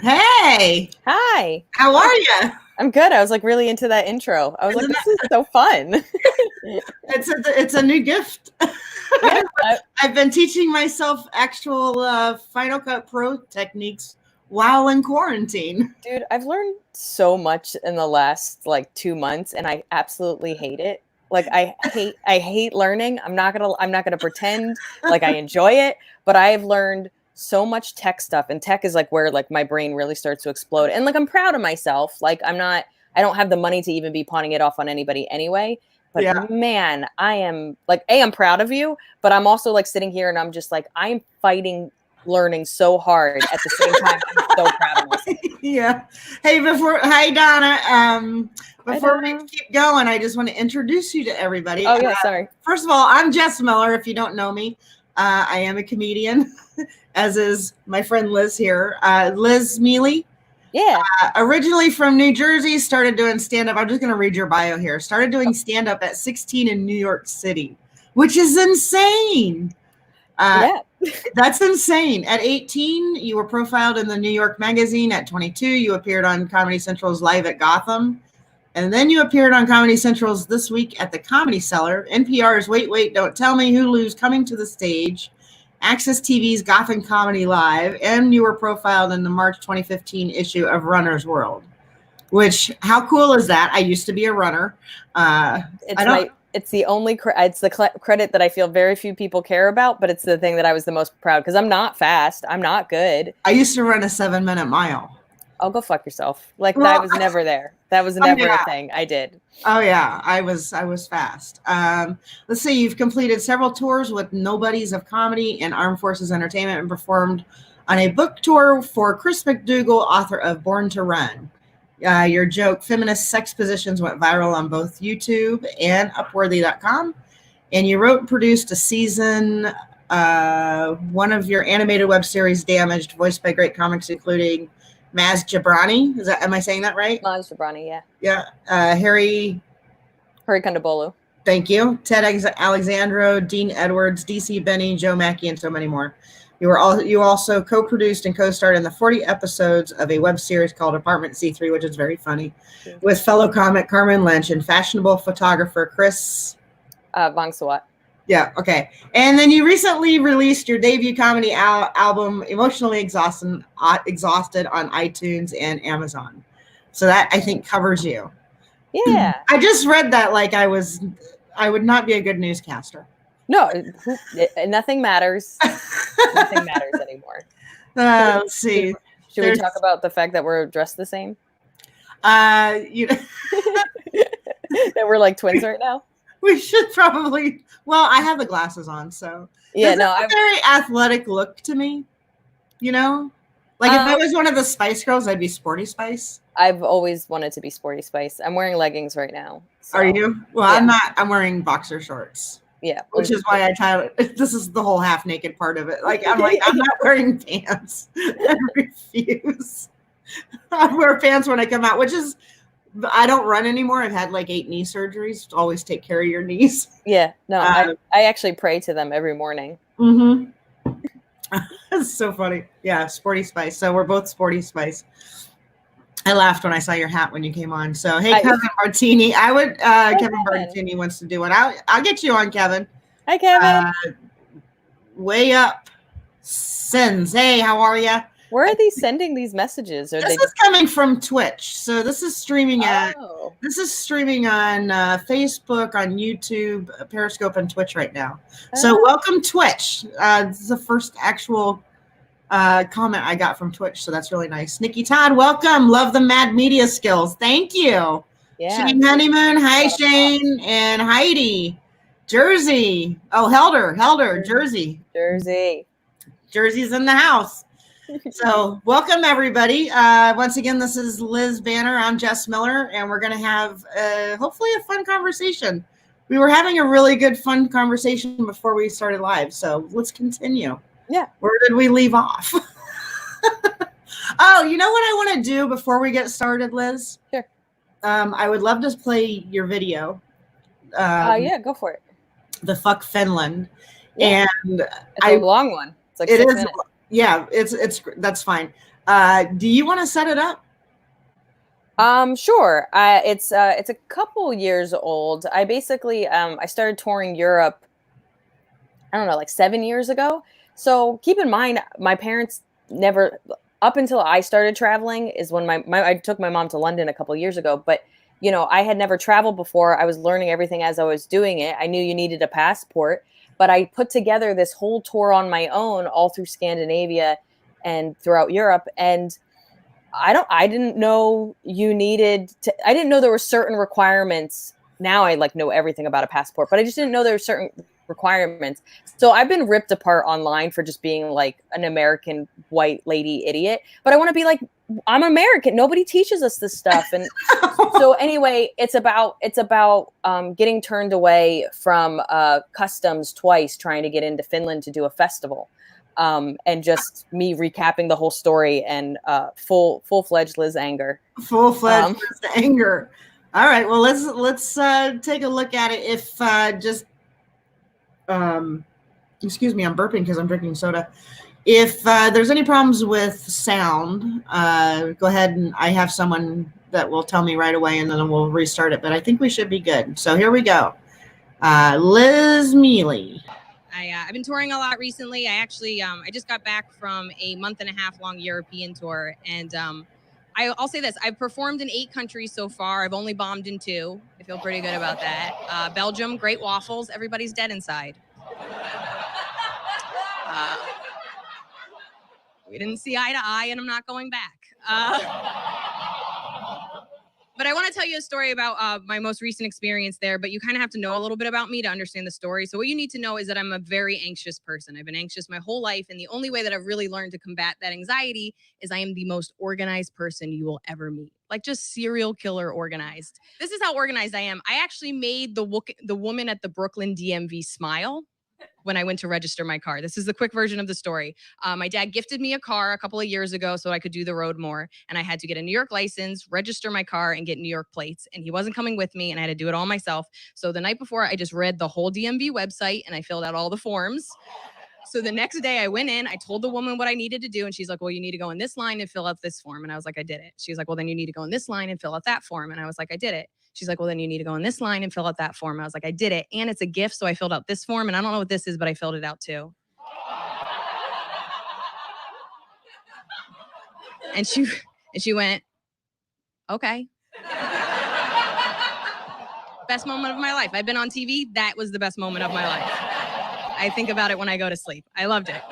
Hey, Hi. how are you? I'm good. I was like really into that intro. I was like, Isn't this is so fun. it's a new gift. Yeah. I've been teaching myself actual Final Cut Pro techniques while in quarantine. Dude, I've learned so much in the last like 2 months and I absolutely hate it. Like I hate learning. I'm not gonna pretend like I enjoy it, but I have learned so much tech stuff, and tech is like where like my brain really starts to explode. And like I'm proud of myself. Like I don't have the money to even be pawning it off on anybody anyway. But Yeah. man, I am like, I'm proud of you, but I'm also like sitting here and I'm just like, I'm fighting learning so hard at the same time. I'm so proud of myself. Yeah. Hi Donna. Before we Donna. keep going, I just want to introduce you to everybody. Oh yeah, sorry. First of all, I'm Jess Miller. If you don't know me, I am a comedian, as is my friend Liz here. Liz Miele. Yeah. Originally from New Jersey, started doing stand up. I'm just going to read your bio here. Started doing stand up at 16 in New York City, which is insane. Yeah. That's insane. At 18, you were profiled in the New York Magazine. At 22, you appeared on Comedy Central's Live at Gotham. And then you appeared on Comedy Central's This Week at the Comedy Cellar, NPR's Wait, Wait, Don't Tell Me, Hulu's Coming to the Stage, Access TV's Gotham Comedy Live, and you were profiled in the March 2015 issue of Runner's World. Which, how cool is that? I used to be a runner. It's the only credit that I feel very few people care about, but it's the thing that I was the most proud, because I'm not fast. I'm not good. I used to run a 7-minute mile. I'll go fuck yourself. Like, that was never there. That was never a thing I did. Oh yeah, I was fast. Let's see, you've completed several tours with Nobodies of Comedy and Armed Forces Entertainment, and performed on a book tour for Chris McDougall, author of Born to Run. Your joke, Feminist Sex Positions, went viral on both YouTube and Upworthy.com. And you wrote and produced a season, one of your animated web series, Damaged, voiced by great comics including Maz Jobrani. Am I saying that right? Maz Jobrani, yeah. Yeah. Harry Kondabolu. Thank you. Ted Alexandro, Dean Edwards, DC Benny, Joe Mackey, and so many more. You also co-produced and co-starred in the 40 episodes of a web series called Apartment C3, which is very funny, with fellow comic Carmen Lynch and fashionable photographer Chris Vangsawat. Yeah, okay. And then you recently released your debut comedy album, Emotionally Exhausted, on iTunes and Amazon. So that, I think, covers you. Yeah. I just read that like I would not be a good newscaster. No, nothing matters. Nothing matters anymore. Let's see. Should we talk about the fact that we're dressed the same? That we're like twins right now? We should probably. Well, I have the glasses on, so yeah. No, a very athletic look to me. You know, like if I was one of the Spice Girls, I'd be Sporty Spice. I've always wanted to be Sporty Spice. I'm wearing leggings right now. So. Are you? Well, yeah. I'm not. I'm wearing boxer shorts. Yeah, which is why I try. This is the whole half naked part of it. Like I'm not wearing pants. I refuse. I wear pants when I come out, which is. I don't run anymore. I've had like 8 knee surgeries. Always take care of your knees. Yeah, no, I actually pray to them every morning. Mm-hmm. That's so funny. Yeah, Sporty Spice. So we're both Sporty Spice. I laughed when I saw your hat when you came on. So hey, Kevin Martini. I would Kevin Martini wants to do it. I'll get you on, Kevin. Hi, Kevin. Way up. Sins. Hey, how are you? Where are they sending these messages? This is coming from Twitch. So this is streaming on Facebook, on YouTube, Periscope, and Twitch right now. So welcome, Twitch. This is the first actual comment I got from Twitch, so that's really nice. Nikki Todd, welcome. Love the mad media skills. Thank you. Yeah. Shane Honeymoon. Hi, Shane. And Heidi. Jersey. Oh, Helder. Jersey. Jersey's in the house. So welcome, everybody. Once again, this is Liz Banner. I'm Jess Miller, and we're going to have hopefully a fun conversation. We were having a really good, fun conversation before we started live, so let's continue. Yeah. Where did we leave off? Oh, you know what I want to do before we get started, Liz? Sure. I would love to play your video. Yeah, go for it. The Fuck Finland. Yeah. And it's a long one. It's like 6 minutes. Yeah, it's that's fine. Do you want to set it up? Sure. It's a couple years old. I basically I started touring Europe, I don't know, like 7 years ago. So keep in mind, my parents never, up until I started traveling, is when I took my mom to London a couple years ago. But I had never traveled before. I was learning everything as I was doing it. I knew you needed a passport, but I put together this whole tour on my own, all through Scandinavia and throughout Europe. And I didn't know I didn't know there were certain requirements. Now I like know everything about a passport, but I just didn't know there were certain requirements. So I've been ripped apart online for just being like an American white lady idiot. But I want to be like, I'm American. Nobody teaches us this stuff. And so anyway, it's about getting turned away from customs twice trying to get into Finland to do a festival. And just me recapping the whole story and full-fledged Liz anger. Full-fledged Liz anger. All right. Well, let's take a look at it. If excuse me, I'm burping because I'm drinking soda. If there's any problems with sound, go ahead and I have someone that will tell me right away, and then we'll restart it. But I think we should be good. So here we go. Liz Miele. I've been touring a lot recently. I just got back from a 1.5 month long European tour. And I'll say this, I've performed in 8 countries so far. I've only bombed in 2. I feel pretty good about that. Belgium, great waffles. Everybody's dead inside. We didn't see eye to eye, and I'm not going back. But I want to tell you a story about my most recent experience there, but you kind of have to know a little bit about me to understand the story. So what you need to know is that I'm a very anxious person. I've been anxious my whole life, and the only way that I've really learned to combat that anxiety is I am the most organized person you will ever meet. Like just serial killer organized. This is how organized I am. I actually made the woman at the Brooklyn DMV smile when I went to register my car. This is the quick version of the story. My dad gifted me a car a couple of years ago so I could do the road more. And I had to get a New York license, register my car, and get New York plates. And he wasn't coming with me, and I had to do it all myself. So the night before, I just read the whole DMV website, and I filled out all the forms. So the next day I went in, I told the woman what I needed to do. And she's like, well, you need to go in this line and fill out this form. And I was like, I did it. She's like, well, then you need to go in this line and fill out that form. And I was like, I did it. She's like, well, then you need to go in this line and fill out that form. I was like, I did it. And it's a gift. So I filled out this form. And I don't know what this is, but I filled it out too. And she went, okay. Best moment of my life. I've been on TV. That was the best moment of my life. I think about it when I go to sleep. I loved it.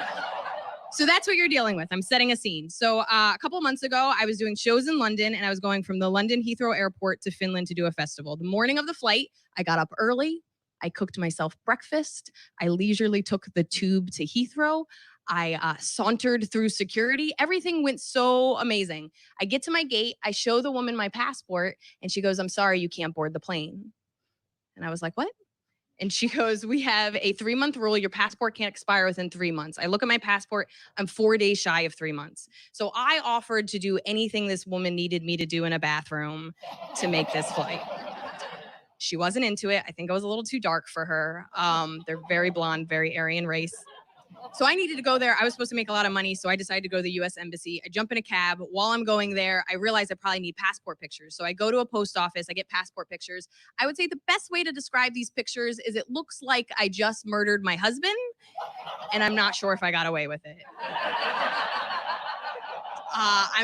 So that's what you're dealing with. I'm setting a scene. So a couple months ago, I was doing shows in London, and I was going from the London Heathrow Airport to Finland to do a festival. The morning of the flight, I got up early. I cooked myself breakfast. I leisurely took the tube to Heathrow. I sauntered through security. Everything went so amazing. I get to my gate. I show the woman my passport, and she goes, I'm sorry, you can't board the plane. And I was like, what? And she goes, we have a 3-month rule. Your passport can't expire within 3 months. I look at my passport. I'm 4 days shy of 3 months. So I offered to do anything this woman needed me to do in a bathroom to make this flight. She wasn't into it. I think I was a little too dark for her. They're very blonde, very Aryan race. So I needed to go there. I was supposed to make a lot of money, so I decided to go to the U.S. Embassy. I jump in a cab. While I'm going there, I realize I probably need passport pictures. So I go to a post office. I get passport pictures. I would say the best way to describe these pictures is it looks like I just murdered my husband, and I'm not sure if I got away with it.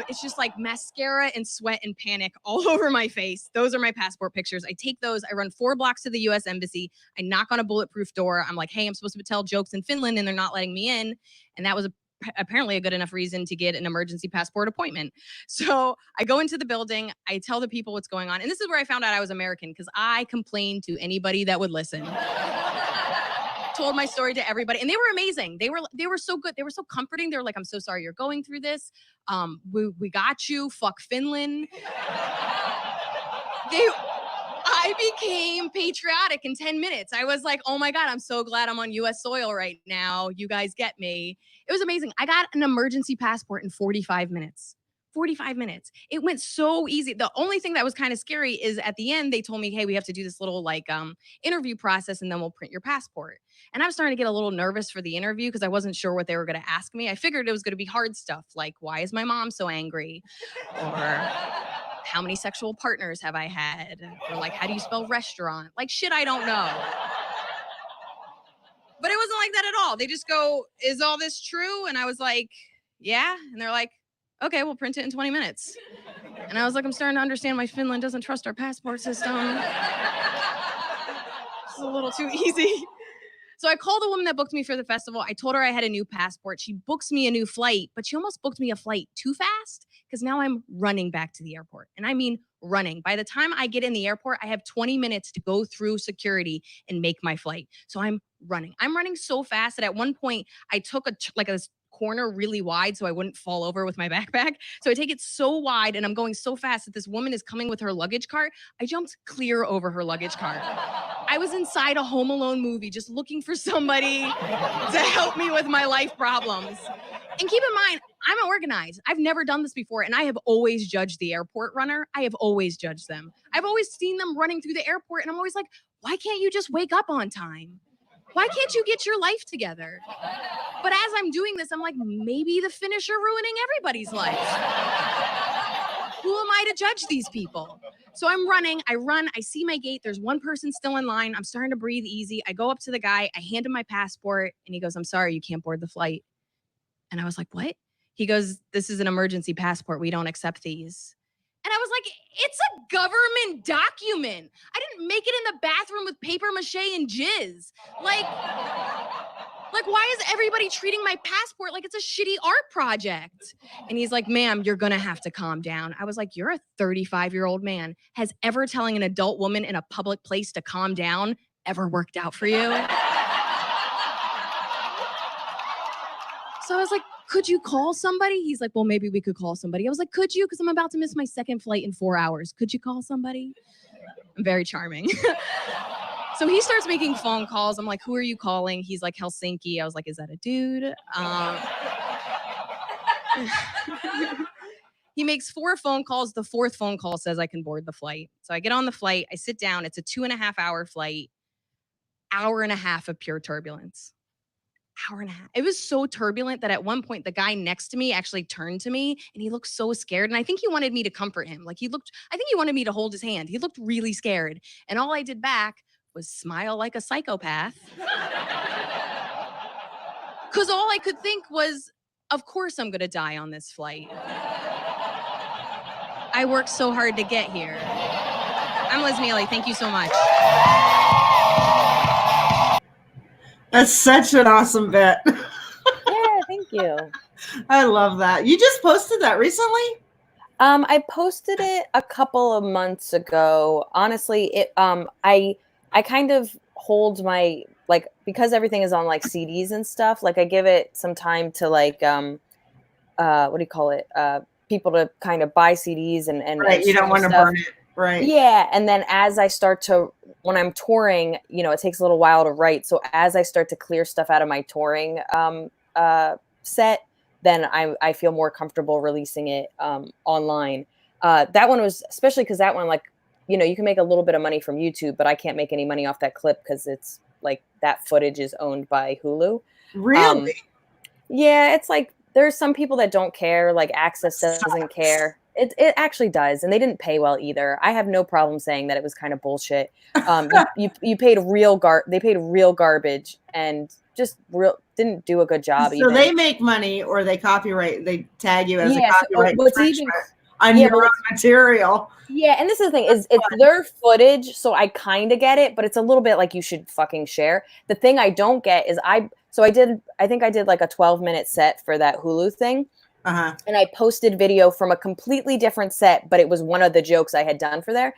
It's just like mascara and sweat and panic all over my face. Those are my passport pictures. I take those. I run 4 blocks to the U.S. Embassy. I knock on a bulletproof door. I'm like, hey, I'm supposed to tell jokes in Finland, and they're not letting me in. And that was apparently a good enough reason to get an emergency passport appointment. So I go into the building. I tell the people what's going on. And this is where I found out I was American, because I complained to anybody that would listen. Told my story to everybody, and they were amazing. They were so good. They were so comforting. They were like, I'm so sorry you're going through this. We got you. Fuck Finland. I became patriotic in 10 minutes. I was like, oh my God, I'm so glad I'm on US soil right now. You guys get me. It was amazing. I got an emergency passport in 45 minutes. 45 minutes. It went so easy. The only thing that was kind of scary is at the end, they told me, hey, we have to do this little like interview process and then we'll print your passport. And I was starting to get a little nervous for the interview because I wasn't sure what they were going to ask me. I figured it was going to be hard stuff like, why is my mom so angry? Or how many sexual partners have I had? Or like, how do you spell restaurant? Like shit I don't know. But it wasn't like that at all. They just go, is all this true? And I was like, yeah. And they're like, okay, we'll print it in 20 minutes. And I was like, I'm starting to understand why Finland doesn't trust our passport system. It's a little too easy. So I called the woman that booked me for the festival. I told her I had a new passport. She books me a new flight, but she almost booked me a flight too fast because now I'm running back to the airport. And I mean running. By the time I get in the airport, I have 20 minutes to go through security and make my flight. So I'm running. I'm running so fast that at one point I took a corner really wide so I wouldn't fall over with my backpack. So I take it so wide and I'm going so fast that this woman is coming with her luggage cart. I jumped clear over her luggage cart. I was inside a Home Alone movie just looking for somebody to help me with my life problems. And keep in mind, I'm organized. I've never done this before, and I have always judged the airport runner. I have always judged them. I've always seen them running through the airport, and I'm always like, why can't you just wake up on time? Why can't you get your life together? But as I'm doing this, I'm like, maybe the Finnish are ruining everybody's life. Who am I to judge these people? So I'm running, I see my gate. There's one person still in line. I'm starting to breathe easy. I go up to the guy, I hand him my passport, and he goes, I'm sorry, you can't board the flight. And I was like, what? He goes, this is an emergency passport. We don't accept these. And I was like, it's a government document. I didn't make it in the bathroom with paper mache and jizz. Like, why is everybody treating my passport like it's a shitty art project? And he's like, ma'am, you're going to have to calm down. I was like, you're a 35-year-old man. Has ever telling an adult woman in a public place to calm down ever worked out for you? So I was like, could you call somebody? He's like, well, maybe we could call somebody. I was like, could you? Because I'm about to miss my second flight in 4 hours. Could you call somebody? I'm very charming. So he starts making phone calls. I'm like, who are you calling? He's like, Helsinki. I was like, is that a dude? He makes 4 phone calls. The 4th phone call says I can board the flight. So I get on the flight. I sit down. It's a 2.5-hour flight. Hour and a half of pure turbulence. Hour and a half. It was so turbulent that at one point the guy next to me actually turned to me and he looked so scared. And I think he wanted me to comfort him. I think he wanted me to hold his hand. He looked really scared. And all I did back was smile like a psychopath. Because all I could think was, of course I'm going to die on this flight. I worked so hard to get here. I'm Liz Miele. Thank you so much. That's such an awesome bit. Yeah, thank you. I love that. You just posted that recently? I posted it a couple of months ago. Honestly, I kind of hold my, like, because everything is on like CDs and stuff, like I give it some time to like what do you call it? People to kind of buy CDs and right, you don't want to burn it. Right. Yeah. And then as I start to, when I'm touring, you know, it takes a little while to write. So as I start to clear stuff out of my touring set, then I feel more comfortable releasing it online. That one was, especially because that one, like, you know, you can make a little bit of money from YouTube, but I can't make any money off that clip because it's like that footage is owned by Hulu. Really? Yeah. It's like, there's some people that don't care, like Access doesn't care. It actually does, and they didn't pay well either. I have no problem saying that it was kind of bullshit. You paid they paid real garbage and just didn't do a good job. So even. They make money, or they copyright. They tag you as a copyright infringement on your own material. Yeah, and this is the thing is it's their footage, so I kind of get it, but it's a little bit like you should fucking share. The thing I don't get is I think I did like a 12-minute set for that Hulu thing. Uh-huh. And I posted video from a completely different set, but it was one of the jokes I had done for them.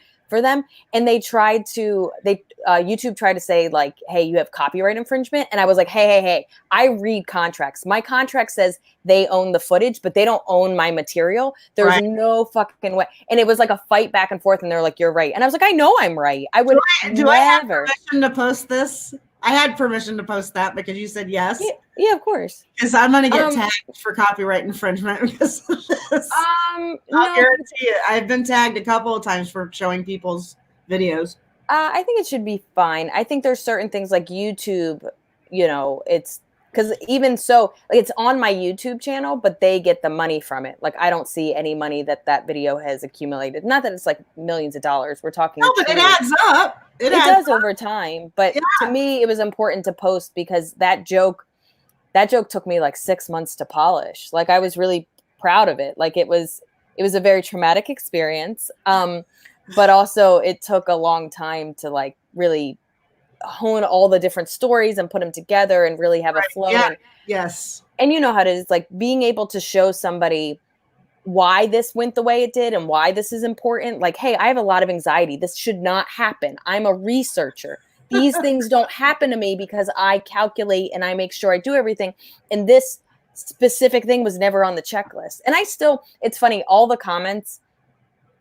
And YouTube tried to say like, hey, you have copyright infringement. And I was like, hey, I read contracts. My contract says they own the footage, but they don't own my material. There's no fucking way. And it was like a fight back and forth. And they're like, you're right. And I was like, I know I'm right. I would do I have permission to post this? I had permission to post that because you said yes. Yeah, of course. Because I'm gonna get tagged for copyright infringement because of this. I'll guarantee it. I've been tagged a couple of times for showing people's videos. I think it should be fine. I think there's certain things like YouTube, it's because even so, like, it's on my YouTube channel, but they get the money from it. Like I don't see any money that video has accumulated. Not that it's like millions of dollars. We're talking. No, but it adds up. It does over time. But to me, it was important to post because that joke took me like 6 months to polish. Like I was really proud of it. Like it was a very traumatic experience. But also it took a long time to like really hone all the different stories and put them together and really have a flow. Yeah. Yes. And you know how it is, like being able to show somebody why this went the way it did and why this is important. Like, hey, I have a lot of anxiety. This should not happen. I'm a researcher. These things don't happen to me because I calculate and I make sure I do everything. And this specific thing was never on the checklist. And it's funny, all the comments,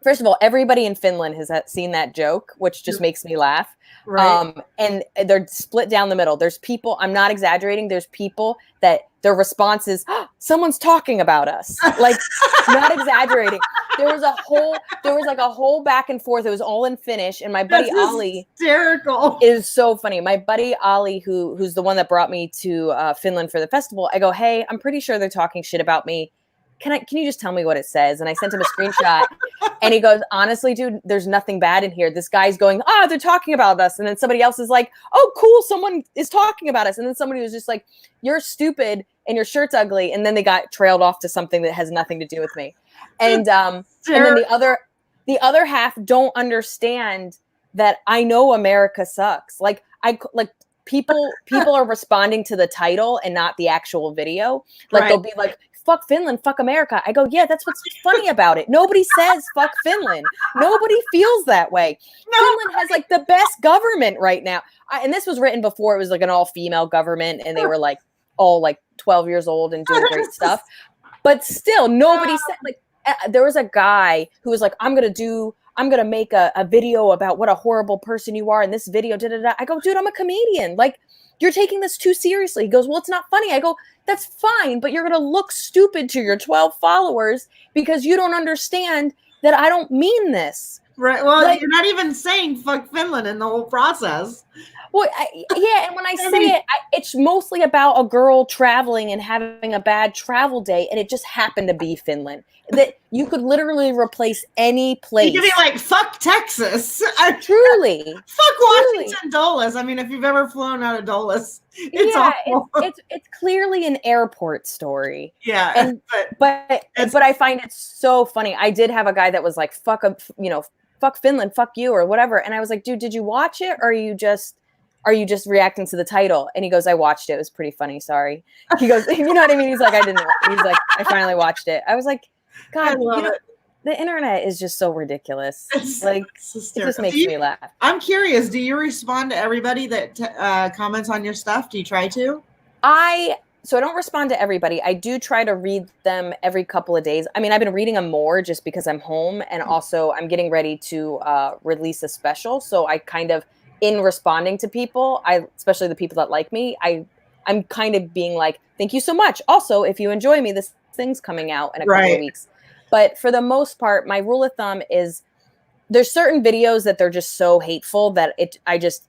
first of all, everybody in Finland has seen that joke, which just makes me laugh. Right. And they're split down the middle. There's people, I'm not exaggerating. There's people that their response is, someone's talking about us. Like, not exaggerating. There was like a whole back and forth. It was all in Finnish. And my buddy Ali hysterical. Is so funny. My buddy Ali, who's the one that brought me to Finland for the festival, I go, hey, I'm pretty sure they're talking shit about me. Can you just tell me what it says? And I sent him a screenshot and he goes, honestly, dude, there's nothing bad in here. This guy's going, they're talking about us. And then somebody else is like, oh, cool. Someone is talking about us. And then somebody was just like, you're stupid and your shirt's ugly. And then they got trailed off to something that has nothing to do with me. And then the other half don't understand that I know America sucks. Like people are responding to the title and not the actual video. Like they'll be like, fuck Finland, fuck America. I go, yeah, that's what's funny about it. Nobody says fuck Finland. Nobody feels that way. No. Finland has like the best government right now. And this was written before it was like an all-female government and they were like all like 12 years old and doing great stuff. But still, nobody said, like, there was a guy who was like, I'm going to make a video about what a horrible person you are in this video. I go, dude, I'm a comedian. Like, you're taking this too seriously. He goes, well, it's not funny. I go, that's fine, but you're going to look stupid to your 12 followers because you don't understand that I don't mean this. Right. Well, like, you're not even saying fuck Finland in the whole process. Well, and when I say it, it's mostly about a girl traveling and having a bad travel day, and it just happened to be Finland. That you could literally replace any place. You could be like, fuck Texas. Truly. Fuck Washington Dulles. I mean, if you've ever flown out of Dulles, it's awful. It's clearly an airport story. Yeah. And but I find it so funny. I did have a guy that was like, fuck Finland, fuck you, or whatever. And I was like, dude, did you watch it, or are you just reacting to the title? And he goes, I watched it. It was pretty funny. Sorry. He goes, you know what I mean? He's like, I finally watched it. I was like, God, the internet is just so ridiculous. It just makes me laugh. I'm curious. Do you respond to everybody that comments on your stuff? Do you try to? So I don't respond to everybody. I do try to read them every couple of days. I mean, I've been reading them more just because I'm home, and also I'm getting ready to release a special. So I kind of, in responding to people, especially the people that like me, I'm kind of being like, thank you so much. Also, if you enjoy me, this thing's coming out in a couple of weeks. But for the most part, my rule of thumb is there's certain videos that they're just so hateful that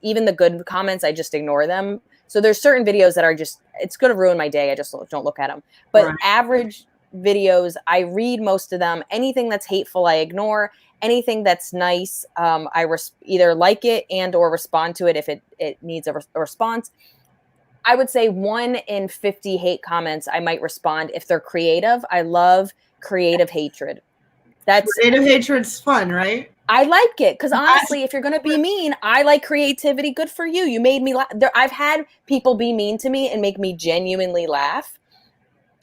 even the good comments, I just ignore them. So there's certain videos that are just, it's going to ruin my day. I just don't look at them. But average videos, I read most of them. Anything that's hateful, I ignore. Anything that's nice, I either like it and or respond to it if it needs a response. I would say 1 in 50 hate comments, I might respond if they're creative. I love creative hatred. Creative hatred's fun, right? I like it because honestly, if you're going to be mean, I like creativity. Good for you. You made me laugh. I've had people be mean to me and make me genuinely laugh.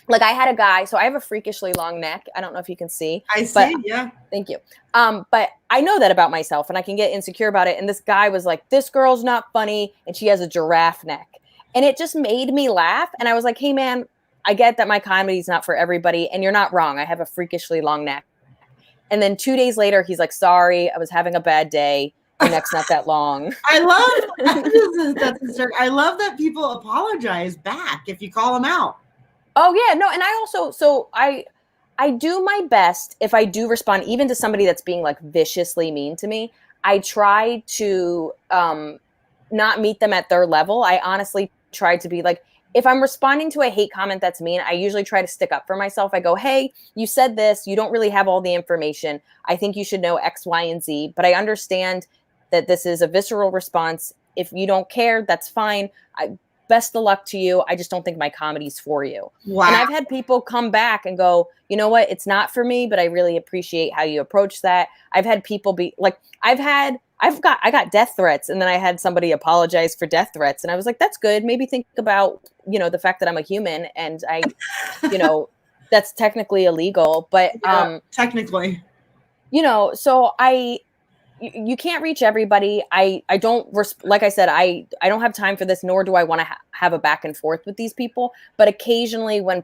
Like I had a guy, so I have a freakishly long neck. I don't know if you can see. I see, yeah. Thank you. But I know that about myself and I can get insecure about it. And this guy was like, this girl's not funny and she has a giraffe neck. And it just made me laugh. And I was like, hey man, I get that my comedy is not for everybody and you're not wrong. I have a freakishly long neck. And then 2 days later, he's like, sorry, I was having a bad day. Your neck's not that long. I love that's hysterical. I love that people apologize back if you call them out. Oh yeah, no, and I also I do my best if I do respond even to somebody that's being like viciously mean to me. I try to not meet them at their level. I honestly try to be like, if I'm responding to a hate comment that's mean, I usually try to stick up for myself. I go, hey, you said this, you don't really have all the information. I think you should know X, Y, and Z, but I understand that this is a visceral response. If you don't care, that's fine. Best of luck to you. I just don't think my comedy's for you. Wow. And I've had people come back and go, you know what? It's not for me, but I really appreciate how you approach that. I've had people be like, I got death threats, and then I had somebody apologize for death threats. And I was like, that's good. Maybe think about, the fact that I'm a human and I, that's technically illegal, but, technically, so you can't reach everybody. I don't, like I said, I don't have time for this, nor do I want to have a back and forth with these people. But occasionally when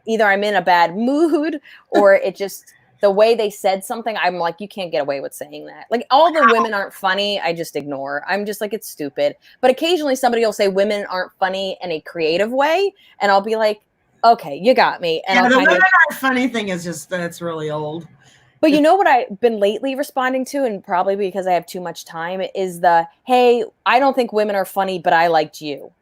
either I'm in a bad mood or it just, the way they said something, I'm like, you can't get away with saying that. Like, all the women aren't funny. I just ignore. I'm just like, it's stupid. But occasionally somebody will say women aren't funny in a creative way. And I'll be like, okay, you got me. And the I'll women aren't funny thing is just, that's really old. But you know what I've been lately responding to, and probably because I have too much time, is hey, I don't think women are funny, but I liked you.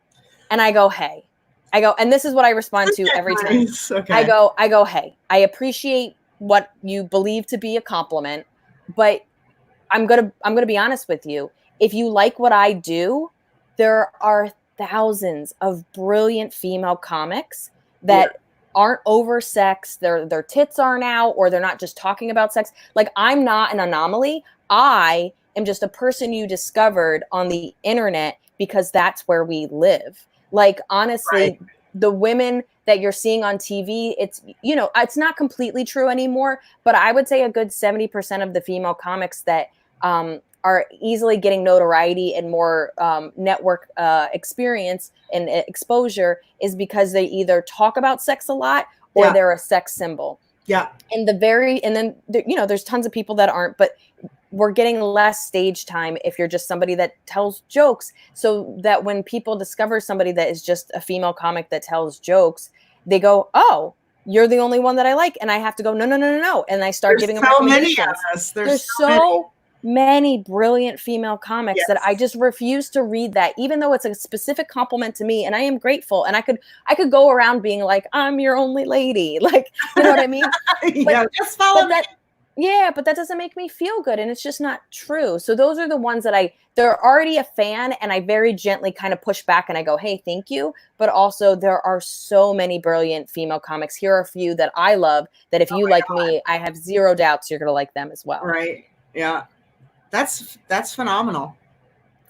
And I go, hey. And this is what I respond to every time. Okay. I go, hey, I appreciate what you believe to be a compliment, but I'm gonna be honest with you. If you like what I do, there are thousands of brilliant female comics that aren't oversexed, their tits aren't out, or they're not just talking about sex. Like, I'm not an anomaly. I am just a person you discovered on the internet because that's where we live. Like, honestly, the women that you're seeing on TV, it's not completely true anymore, but I would say a good 70% of the female comics that are easily getting notoriety and more network experience and exposure is because they either talk about sex a lot or they're a sex symbol. Yeah. And then there's tons of people that aren't, but we're getting less stage time if you're just somebody that tells jokes, so that when people discover somebody that is just a female comic that tells jokes, they go, oh, you're the only one that I like. And I have to go, no. And I start giving them recommendations. Many of us. There's so many brilliant female comics that I just refuse to read that, even though it's a specific compliment to me, and I am grateful. And I could go around being like, I'm your only lady. Like, you know what I mean? Just follow me. Yeah, but that doesn't make me feel good, and it's just not true. So those are the ones that they're already a fan, and I very gently kind of push back and I go, hey, thank you. But also there are so many brilliant female comics. Here are a few that I love that if you like me, I have zero doubts you're going to like them as well. Right. Yeah. That's phenomenal.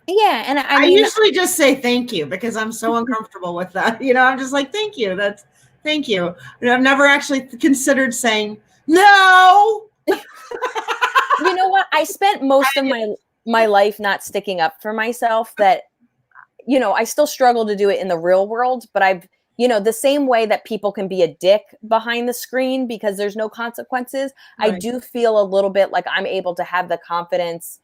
Yeah. And I usually just say thank you because I'm so uncomfortable with that. I'm just like, thank you. Thank you. And I've never actually considered saying no. You know what? I spent most of my life not sticking up for myself, that, I still struggle to do it in the real world, but I've, the same way that people can be a dick behind the screen because there's no consequences. Right. I do feel a little bit like I'm able to have the confidence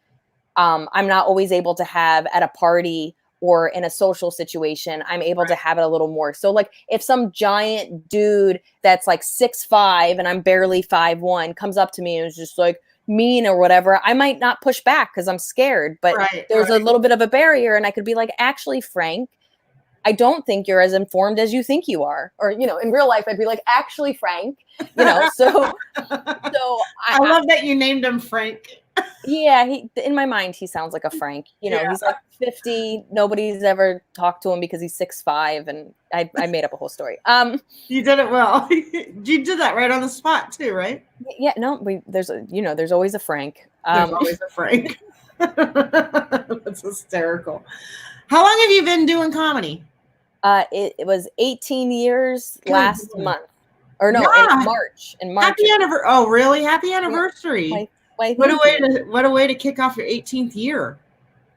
I'm not always able to have at a party or in a social situation. I'm able to have it a little more. So like if some giant dude that's like 6'5" and I'm barely 5'1" comes up to me and is just like mean or whatever, I might not push back because I'm scared, but there's a little bit of a barrier, and I could be like, actually, Frank, I don't think you're as informed as you think you are. Or, in real life, I'd be like, actually, Frank, so I love that you named him Frank. Yeah, in my mind, he sounds like a Frank. He's like 50. Nobody's ever talked to him because he's 6'5", and I made up a whole story. You did it well. You did that right on the spot too, right? Yeah, no, there's always a Frank. There's always a Frank. That's hysterical. How long have you been doing comedy? It was 18 years last month. Or no, in March. Happy anniversary. Oh, really? Happy anniversary. What a way to kick off your 18th year.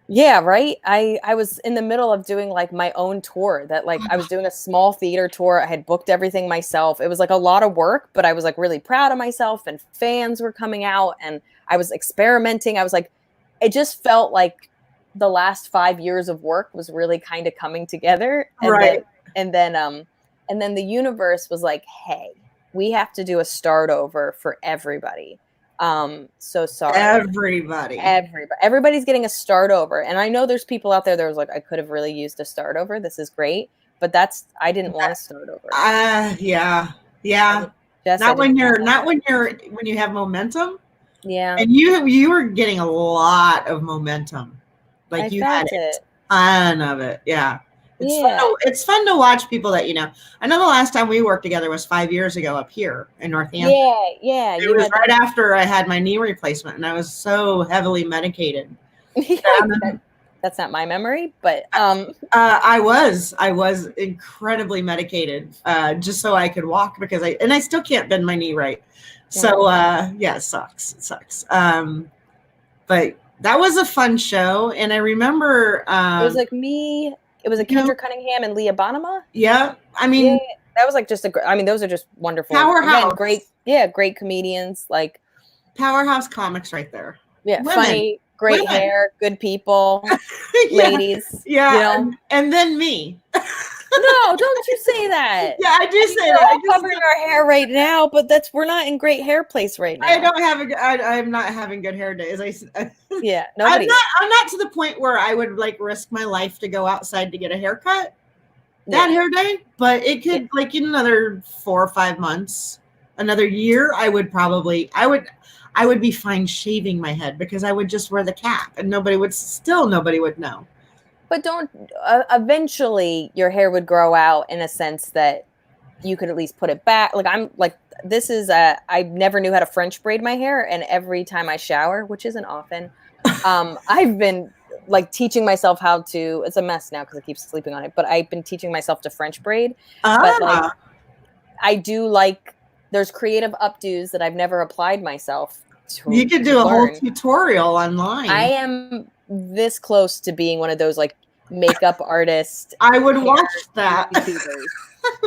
Yeah, right. I was in the middle of doing like my own tour that like I was doing a small theater tour. I had booked everything myself. It was like a lot of work, but I was like really proud of myself, and fans were coming out and I was experimenting. I was like, it just felt like the last 5 years of work was really kind of coming together. And then the universe was like, hey, we have to do a start over for everybody. So sorry. Everybody's getting a start over. And I know there's people out there that was like, I could have really used a start over. This is great. But I didn't want to start over. Yeah. Jess, when you have momentum. Yeah. And you were getting a lot of momentum. Like you had a ton of it. Yeah. It's fun to watch people that, you know. I know the last time we worked together was 5 years ago up here in Northampton. Yeah. It was right after I had my knee replacement, and I was so heavily medicated. That's not my memory, but I was incredibly medicated just so I could walk because I still can't bend my knee right. So it sucks. But that was a fun show, and I remember it was like me. It was a Kendra Cunningham and Leah Bonema. Yeah, I mean, that was like just those are just wonderful. Powerhouse. Again, great comedians, like powerhouse comics right there. Yeah, women. Funny, great hair, good people, ladies. Yeah, you know? and then me. No, don't you say that. Yeah, I do say that. We're covering our hair right now, but we're not in great hair place right now. I'm not having good hair days. Yeah, nobody. I'm not to the point where I would like risk my life to go outside to get a haircut that hair day, but it could like in another 4 or 5 months, another year, I would be fine shaving my head because I would just wear the cap and nobody would know. But eventually your hair would grow out in a sense that you could at least put it back. Like I never knew how to French braid my hair. And every time I shower, which isn't often, I've been like teaching myself how to, it's a mess now because I keep sleeping on it, but I've been teaching myself to French braid. But like, I do like, there's creative updos that I've never applied myself to. You could do a whole tutorial online. I am this close to being one of those like makeup artists. I would watch that.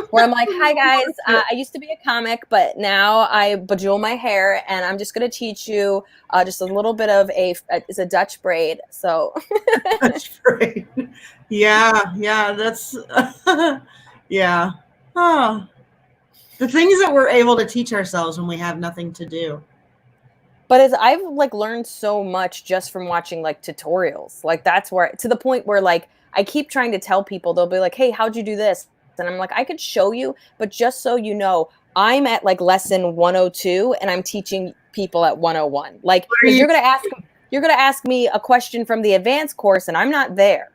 Where I'm like, hi guys, I used to be a comic, but now I bejewel my hair and I'm just going to teach you just a little bit of it's a Dutch braid. So Dutch braid. Yeah, that's yeah. Oh. The things that we're able to teach ourselves when we have nothing to do. But I've like learned so much just from watching like tutorials. Like that's where, to the point where like I keep trying to tell people, they'll be like, hey, how'd you do this? And I'm like, I could show you, but just so you know, I'm at like lesson 102 and I'm teaching people at 101. Like you're gonna ask me a question from the advanced course and I'm not there.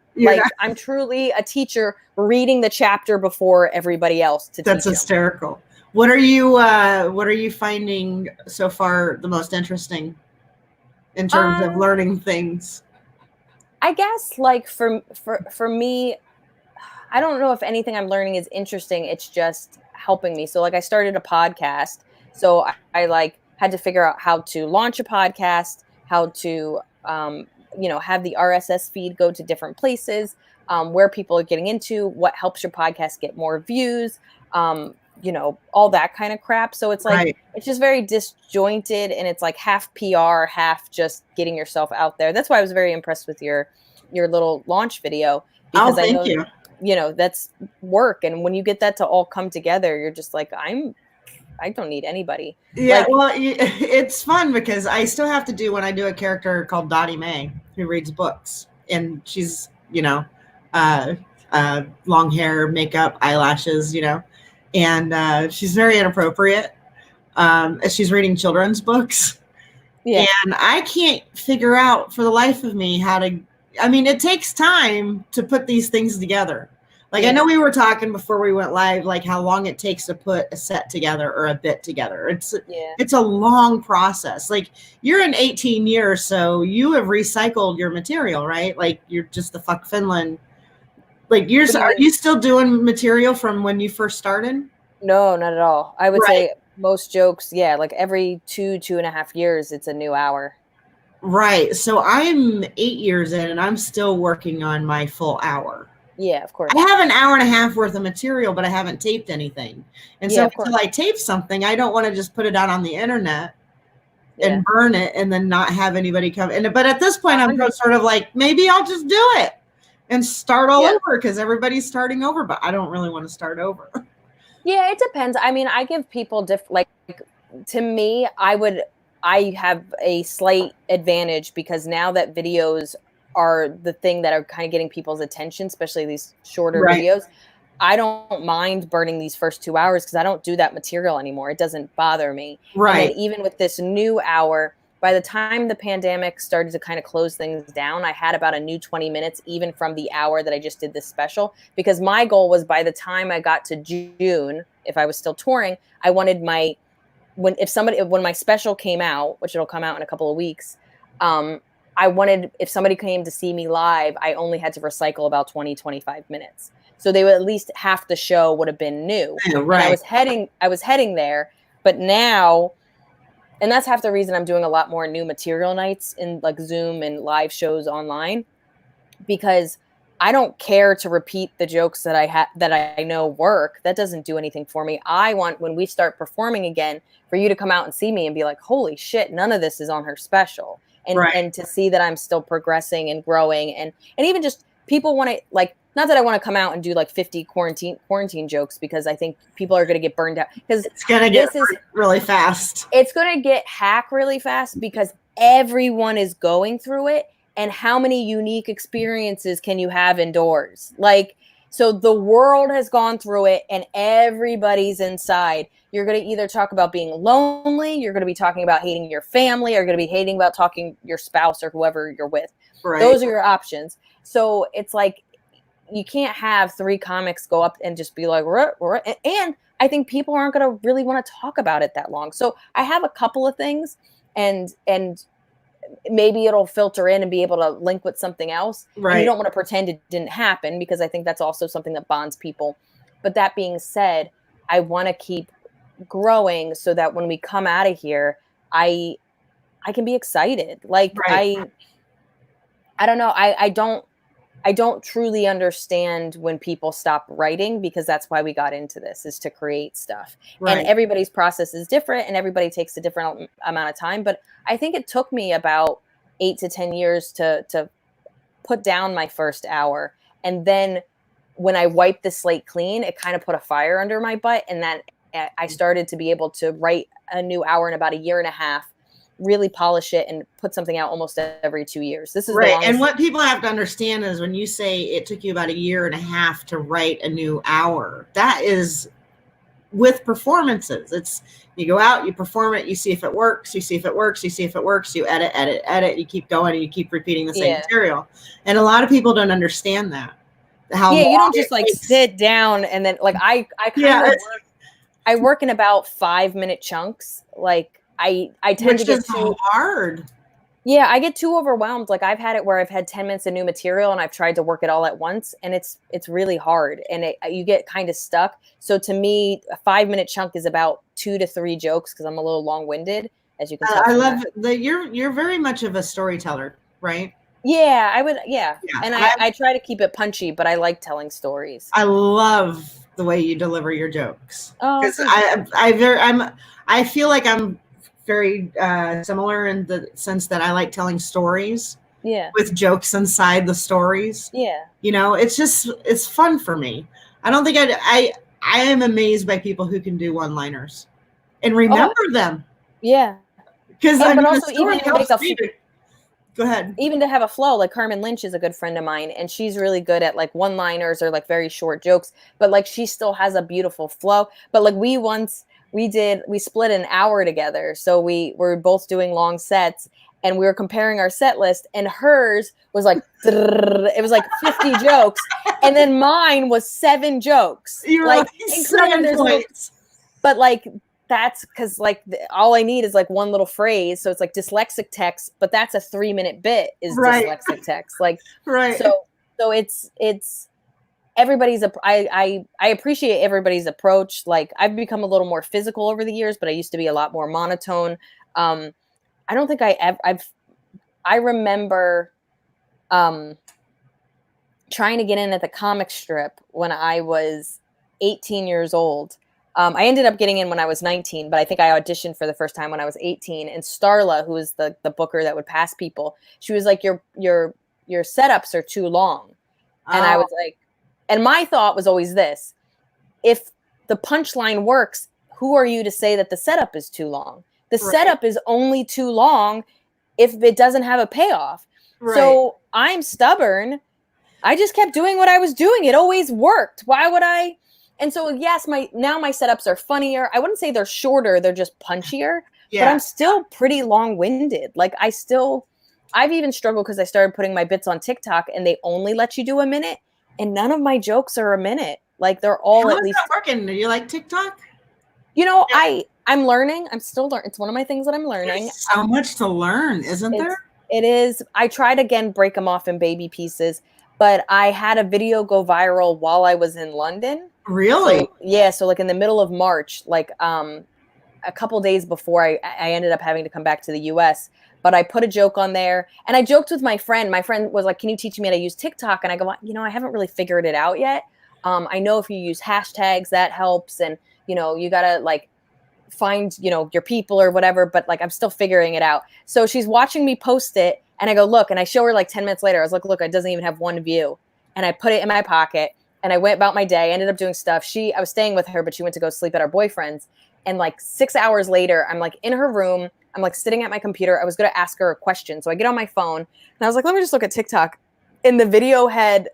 I'm truly a teacher reading the chapter before everybody else to teach them. That's hysterical. What are you finding so far the most interesting in terms of learning things? I guess like for me, I don't know if anything I'm learning is interesting. It's just helping me. So like I started a podcast. So I like had to figure out how to launch a podcast, how to have the RSS feed go to different places, where people are getting into, what helps your podcast get more views, all that kind of crap. So it's like, It's just very disjointed and it's like half PR, half just getting yourself out there. That's why I was very impressed with your little launch video. Because thank you. That's work. And when you get that to all come together, you're just like, I don't need anybody. Yeah, it's fun because I still have to do when I do a character called Dottie Mae who reads books. And she's, long hair, makeup, eyelashes, and she's very inappropriate as she's reading children's books. Yeah. And I can't figure out for the life of me it takes time to put these things together. Like, I know we were talking before we went live, like how long it takes to put a set together or a bit together. It's a long process. Like, you're in 18 years, so you have recycled your material, right? Like, you're just the fuck Finland. Like, are you still doing material from when you first started? No, not at all. I would say most jokes, like every 2.5 years, it's a new hour. Right. So I'm 8 years in and I'm still working on my full hour. Yeah, of course. I have an hour and a half worth of material, but I haven't taped anything. And so until I tape something, I don't want to just put it out on the internet and burn it and then not have anybody come. But at this point, I'm sort of like, maybe I'll just do it and start all over because everybody's starting over, but I don't really want to start over. Yeah, it depends. I mean, I give people like to me, I have a slight advantage because now that videos are the thing that are kind of getting people's attention, especially these shorter videos, I don't mind burning these first 2 hours because I don't do that material anymore. It doesn't bother me. Right. And then even with this new hour, by the time the pandemic started to kind of close things down, I had about a new 20 minutes, even from the hour that I just did this special, because my goal was by the time I got to June, if I was still touring, I wanted when my special came out, which it'll come out in a couple of weeks, I wanted, if somebody came to see me live, I only had to recycle about 20, 25 minutes. So they would at least half the show would have been new. Yeah, right. I was heading there, but now, and that's half the reason I'm doing a lot more new material nights in like Zoom and live shows online, because I don't care to repeat the jokes that I know work. That doesn't do anything for me. I want, when we start performing again, for you to come out and see me and be like, holy shit, none of this is on her special. And to see that I'm still progressing and growing, and even just people want to, like, not that I want to come out and do like 50 quarantine jokes, because I think people are going to get burned out, because it's going to get really fast. It's going to get hacked really fast because everyone is going through it. And how many unique experiences can you have indoors? Like, so the world has gone through it and everybody's inside. You're going to either talk about being lonely, you're going to be talking about hating your family, or you're going to be hating about talking your spouse or whoever you're with. Right. Those are your options. So it's like, you can't have 3 comics go up and just be like, and I think people aren't going to really want to talk about it that long. So I have a couple of things, and maybe it'll filter in and be able to link with something else. Right. And you don't want to pretend it didn't happen, because I think that's also something that bonds people. But that being said, I want to keep growing so that when we come out of here, I can be excited. Like, I don't know. I don't truly understand when people stop writing, because that's why we got into this, is to create stuff. Right. And everybody's process is different and everybody takes a different amount of time. But I think it took me about 8 to 10 years to put down my first hour. And then when I wiped the slate clean, it kind of put a fire under my butt. And then I started to be able to write a new hour in about a year and a half, really polish it, and put something out almost every 2 years. This is right. And what people have to understand is, when you say it took you about a year and a half to write a new hour, that is with performances. It's, you go out, you perform it, you see if it works, you see if it works, you see if it works, you edit, you keep going, and you keep repeating the same material. And a lot of people don't understand that. You don't just like sit down and then, like, I work in about 5-minute chunks. Like, I tend to get too hard. Yeah, I get too overwhelmed. Like, I've had it where I've had 10 minutes of new material and I've tried to work it all at once, and it's really hard, and you get kind of stuck. So to me, a 5-minute chunk is about 2 to 3 jokes, because I'm a little long-winded, as you can tell. I love that you're very much of a storyteller, right? Yeah, I would. Yeah. And I try to keep it punchy, but I like telling stories. I love the way you deliver your jokes. Because I feel like I'm very similar in the sense that I like telling stories. Yeah. With jokes inside the stories. Yeah. You know, it's fun for me. I don't think I am amazed by people who can do one-liners and remember them. Yeah. Because but also even go ahead. Even to have a flow, like Carmen Lynch is a good friend of mine, and she's really good at like one-liners or like very short jokes, but like she still has a beautiful flow. But like we split an hour together. So we were both doing long sets, and we were comparing our set list, and hers was like, it was like 50 jokes. And then mine was 7 jokes. You're like 7 points. But like, that's because like all I need is like one little phrase. So it's like dyslexic text, but that's a 3-minute bit is dyslexic text. Like, right. So it's everybody's, I appreciate everybody's approach. Like, I've become a little more physical over the years, but I used to be a lot more monotone. I don't think I remember trying to get in at the comic strip when I was 18 years old. I ended up getting in when I was 19, but I think I auditioned for the first time when I was 18. And Starla, who was the booker that would pass people, she was like, your setups are too long. And I was like, and my thought was always this: if the punchline works, who are you to say that the setup is too long? The setup is only too long if it doesn't have a payoff. Right. So I'm stubborn. I just kept doing what I was doing. It always worked. Why would I? And so, yes, my setups are funnier. I wouldn't say they're shorter. They're just punchier, but I'm still pretty long-winded. Like I've even struggled because I started putting my bits on TikTok and they only let you do a minute, and none of my jokes are a minute. Like they're all How at least. How's that working? Do you like TikTok? You know, I'm learning. I'm still learning. It's one of my things that I'm learning. There's so much to learn, isn't there? It is. I tried again, break them off in baby pieces, but I had a video go viral while I was in London. Really? So, yeah. So like in the middle of March, like a couple days before I ended up having to come back to the US, but I put a joke on there and I joked with my friend. My friend was like, "Can you teach me how to use TikTok?" And I go, "You know, I haven't really figured it out yet. I know if you use hashtags, that helps. And, you know, you got to like find, you know, your people or whatever, but like, I'm still figuring it out." So she's watching me post it and I go, "Look," and I show her like 10 minutes later. I was like, "Look, it doesn't even have one view." And I put it in my pocket and I went about my day. I ended up doing stuff. I was staying with her, but she went to go sleep at our boyfriend's. And like 6 hours later, I'm like in her room. I'm like sitting at my computer. I was going to ask her a question. So I get on my phone and I was like, let me just look at TikTok. And the video had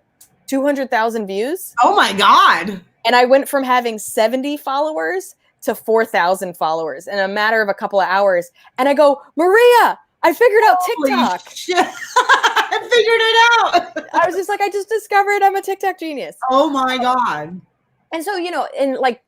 200,000 views. Oh my God. And I went from having 70 followers to 4,000 followers in a matter of a couple of hours. And I go, "Maria, I figured out TikTok." Holy shit. I figured it out. I was just like, I just discovered I'm a TikTok genius. Oh my God. And so, you know, and like,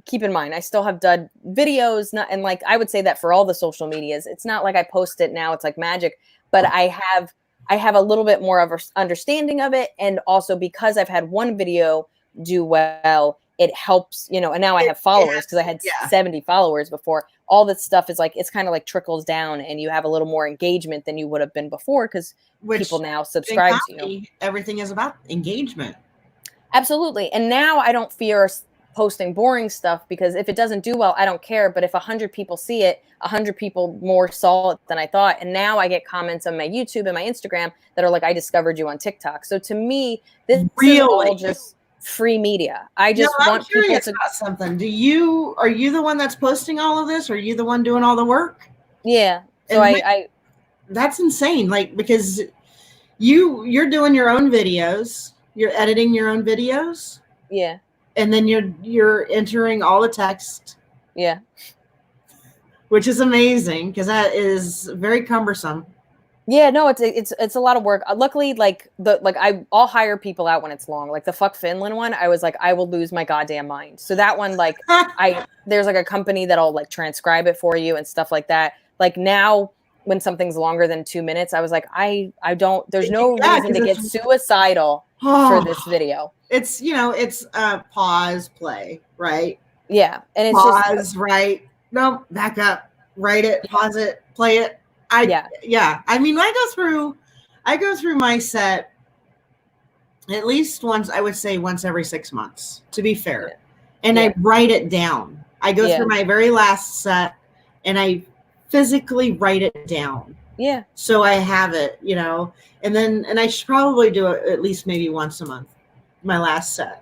keep in mind, I still have done videos, and like, I would say that for all the social medias, it's not like I post it now, it's like magic, but I have a little bit more of an understanding of it. And also because I've had one video do well, it helps, you know, and now I have followers because I had 70 followers before. All that stuff is like, it's kind of like trickles down and you have a little more engagement than you would have been before because people now subscribe to you. Everything is about engagement. Absolutely. And now I don't fear posting boring stuff because if it doesn't do well, I don't care. But if 100 people see it, 100 people more saw it than I thought. And now I get comments on my YouTube and my Instagram that are like, "I discovered you on TikTok." So to me, this is all just free media. I just want people to about something. Are you the one that's posting all of this? Or are you the one doing all the work? Yeah. So I that's insane. Like, because you're doing your own videos. You're editing your own videos. Yeah. And then you're entering all the text. Yeah. Which is amazing because that is very cumbersome. Yeah, no, it's a lot of work. Luckily, I'll hire people out when it's long. Like the Fuck Finland one, I was like, I will lose my goddamn mind. So that one, like there's like a company that'll like transcribe it for you and stuff like that. Like now when something's longer than 2 minutes, I was like, there's no reason to get suicidal for this video. It's, you know, it's pause, play, right? Yeah. And it's pause, right? No, back up, write it, pause it, play it. I mean, I go through my set at least once, I would say once every 6 months, to be fair. Yeah. And I write it down. I go through my very last set and I physically write it down. Yeah. So I have it, you know, and I should probably do it at least maybe once a month, my last set.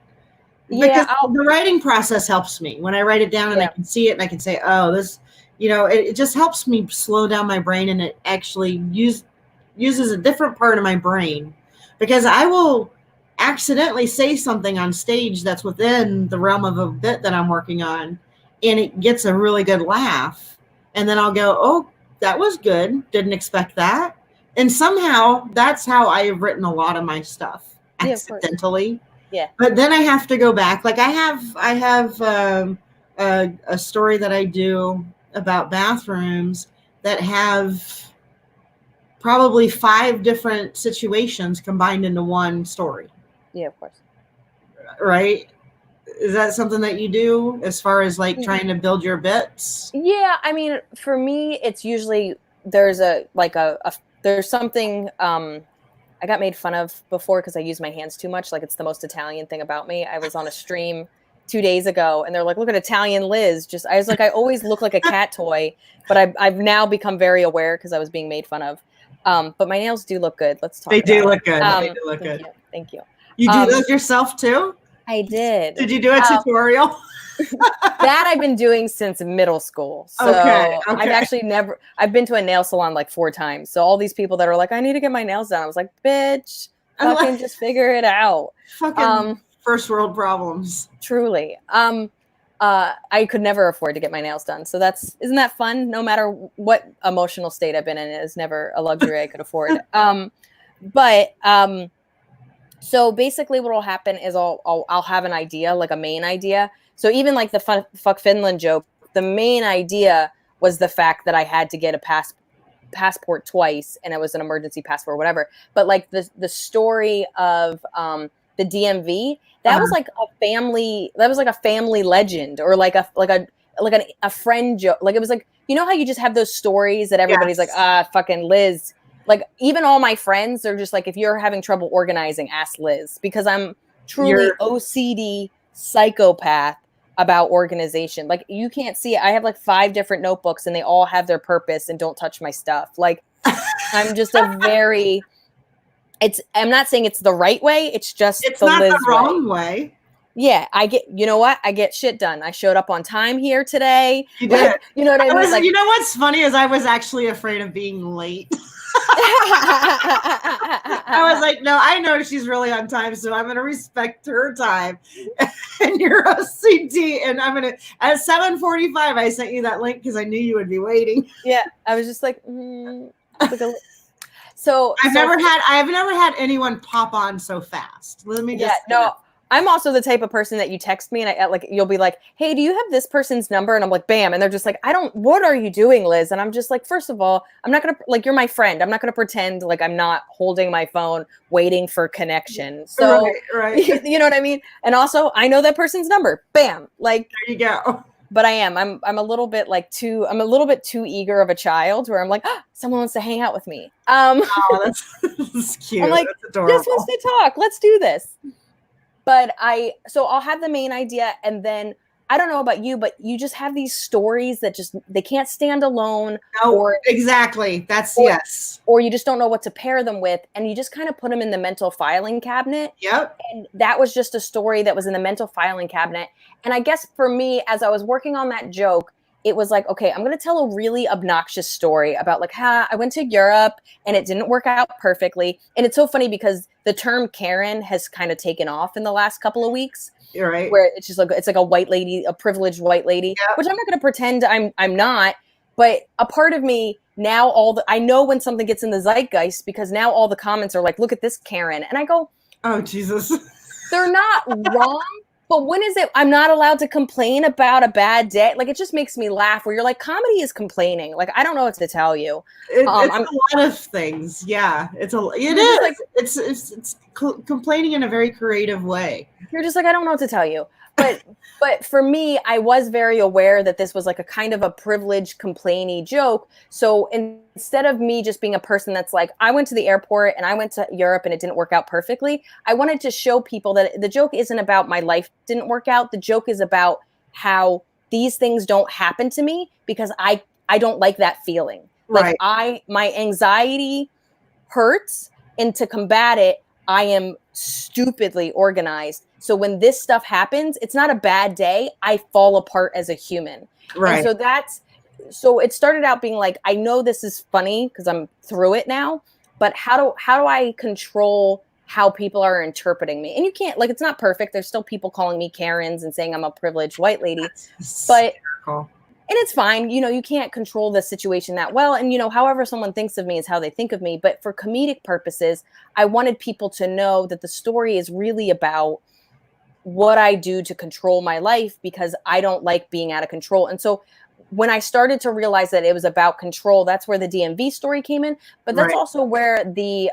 Because the writing process helps me when I write it down and I can see it and I can say, oh, this, you know, it just helps me slow down my brain, and it actually uses a different part of my brain, because I will accidentally say something on stage that's within the realm of a bit that I'm working on, and it gets a really good laugh. And then I'll go, oh, that was good. Didn't expect that. And somehow that's how I have written a lot of my stuff accidentally. Yeah. But then I have to go back. Like I have a story that I do about bathrooms that have probably 5 different situations combined into one story. Yeah, of course. Right? Is that something that you do as far as like trying to build your bits? Yeah, I mean, for me, it's usually there's something I got made fun of before because I use my hands too much. Like it's the most Italian thing about me. I was on a stream 2 days ago, and they're like, look at Italian Liz. I was like, I always look like a cat toy, but I've now become very aware because I was being made fun of. But my nails do look good. Let's talk. They do about look good. it. They do look good. Thank you. You do those yourself too? I did. Did you do a tutorial? That I've been doing since middle school. So I've been to a nail salon like 4 times. So all these people that are like, I need to get my nails done. I was like, bitch, fucking just figure it out. Fucking first world problems. Truly. I could never afford to get my nails done. So isn't that fun? No matter what emotional state I've been in, it is never a luxury I could afford. So basically what will happen is I'll have an idea, like a main idea. So even like the fuck Finland joke, the main idea was the fact that I had to get a passport twice, and it was an emergency passport, whatever. But like the story of the DMV, that was like a family legend, or like a friend joke. Like it was like, you know how you just have those stories that everybody's like, fucking Liz. Like even all my friends are just like, if you're having trouble organizing, ask Liz, because I'm truly OCD psychopath about organization. Like you can't see it. I have like 5 different notebooks and they all have their purpose and don't touch my stuff. Like I'm just I'm not saying it's the right way. It's just it's the not Liz the wrong way. Yeah, you know what? I get shit done. I showed up on time here today. You did. Like, you know what I mean? You know what's funny is I was actually afraid of being late. I was like, no, I know she's really on time, so I'm going to respect her time. And you're OCD, and I'm going to, at 7:45, I sent you that link because I knew you would be waiting. Yeah, I was just like, So I've never had anyone pop on so fast. Let me just I'm also the type of person that you text me and you'll be like, hey, do you have this person's number? And I'm like, bam. And they're just like, what are you doing, Liz? And I'm just like, first of all, I'm not going to, like, you're my friend. I'm not going to pretend like I'm not holding my phone waiting for connection. So, right. You know what I mean? And also I know that person's number. Bam. Like, there you go. But I'm a little bit too eager of a child where I'm like, someone wants to hang out with me. That's cute. I'm like, that's adorable. Just wants to talk. Let's do this. But I'll have the main idea, and then I don't know about you, but you just have these stories that they can't stand alone. No, exactly. Yes. Or you just don't know what to pair them with, and you just kind of put them in the mental filing cabinet. Yep. And that was just a story that was in the mental filing cabinet. And I guess for me, as I was working on that joke, it was like, okay, I'm going to tell a really obnoxious story about like, I went to Europe and it didn't work out perfectly. And it's so funny because the term Karen has kind of taken off in the last couple of weeks. You're right. Where it's just like, it's like a white lady, a privileged white lady, which I'm not going to pretend I'm not. But a part of me now, I know when something gets in the zeitgeist because now all the comments are like, look at this Karen. And I go, oh, Jesus. They're not wrong. But when is it I'm not allowed to complain about a bad day? Like, it just makes me laugh where you're like, comedy is complaining. Like, I don't know what to tell you. It's a lot of things. Yeah, it is. Like, it's complaining in a very creative way. You're just like, I don't know what to tell you. But for me, I was very aware that this was like a kind of a privileged, complainy joke. So instead of me just being a person that's like, I went to the airport and I went to Europe and it didn't work out perfectly, I wanted to show people that the joke isn't about my life didn't work out. The joke is about how these things don't happen to me because I don't like that feeling. Like my anxiety hurts, and to combat it, I am stupidly organized. So when this stuff happens, it's not a bad day. I fall apart as a human. Right. And so it started out being like, I know this is funny because I'm through it now, but how do I control how people are interpreting me? And you can't, like, it's not perfect. There's still people calling me Karens and saying I'm a privileged white lady, but and it's fine. You know, you can't control the situation that well. And, you know, however someone thinks of me is how they think of me. But for comedic purposes, I wanted people to know that the story is really about what I do to control my life because I don't like being out of control. And so when I started to realize that it was about control, that's where the DMV story came in. But that's also where the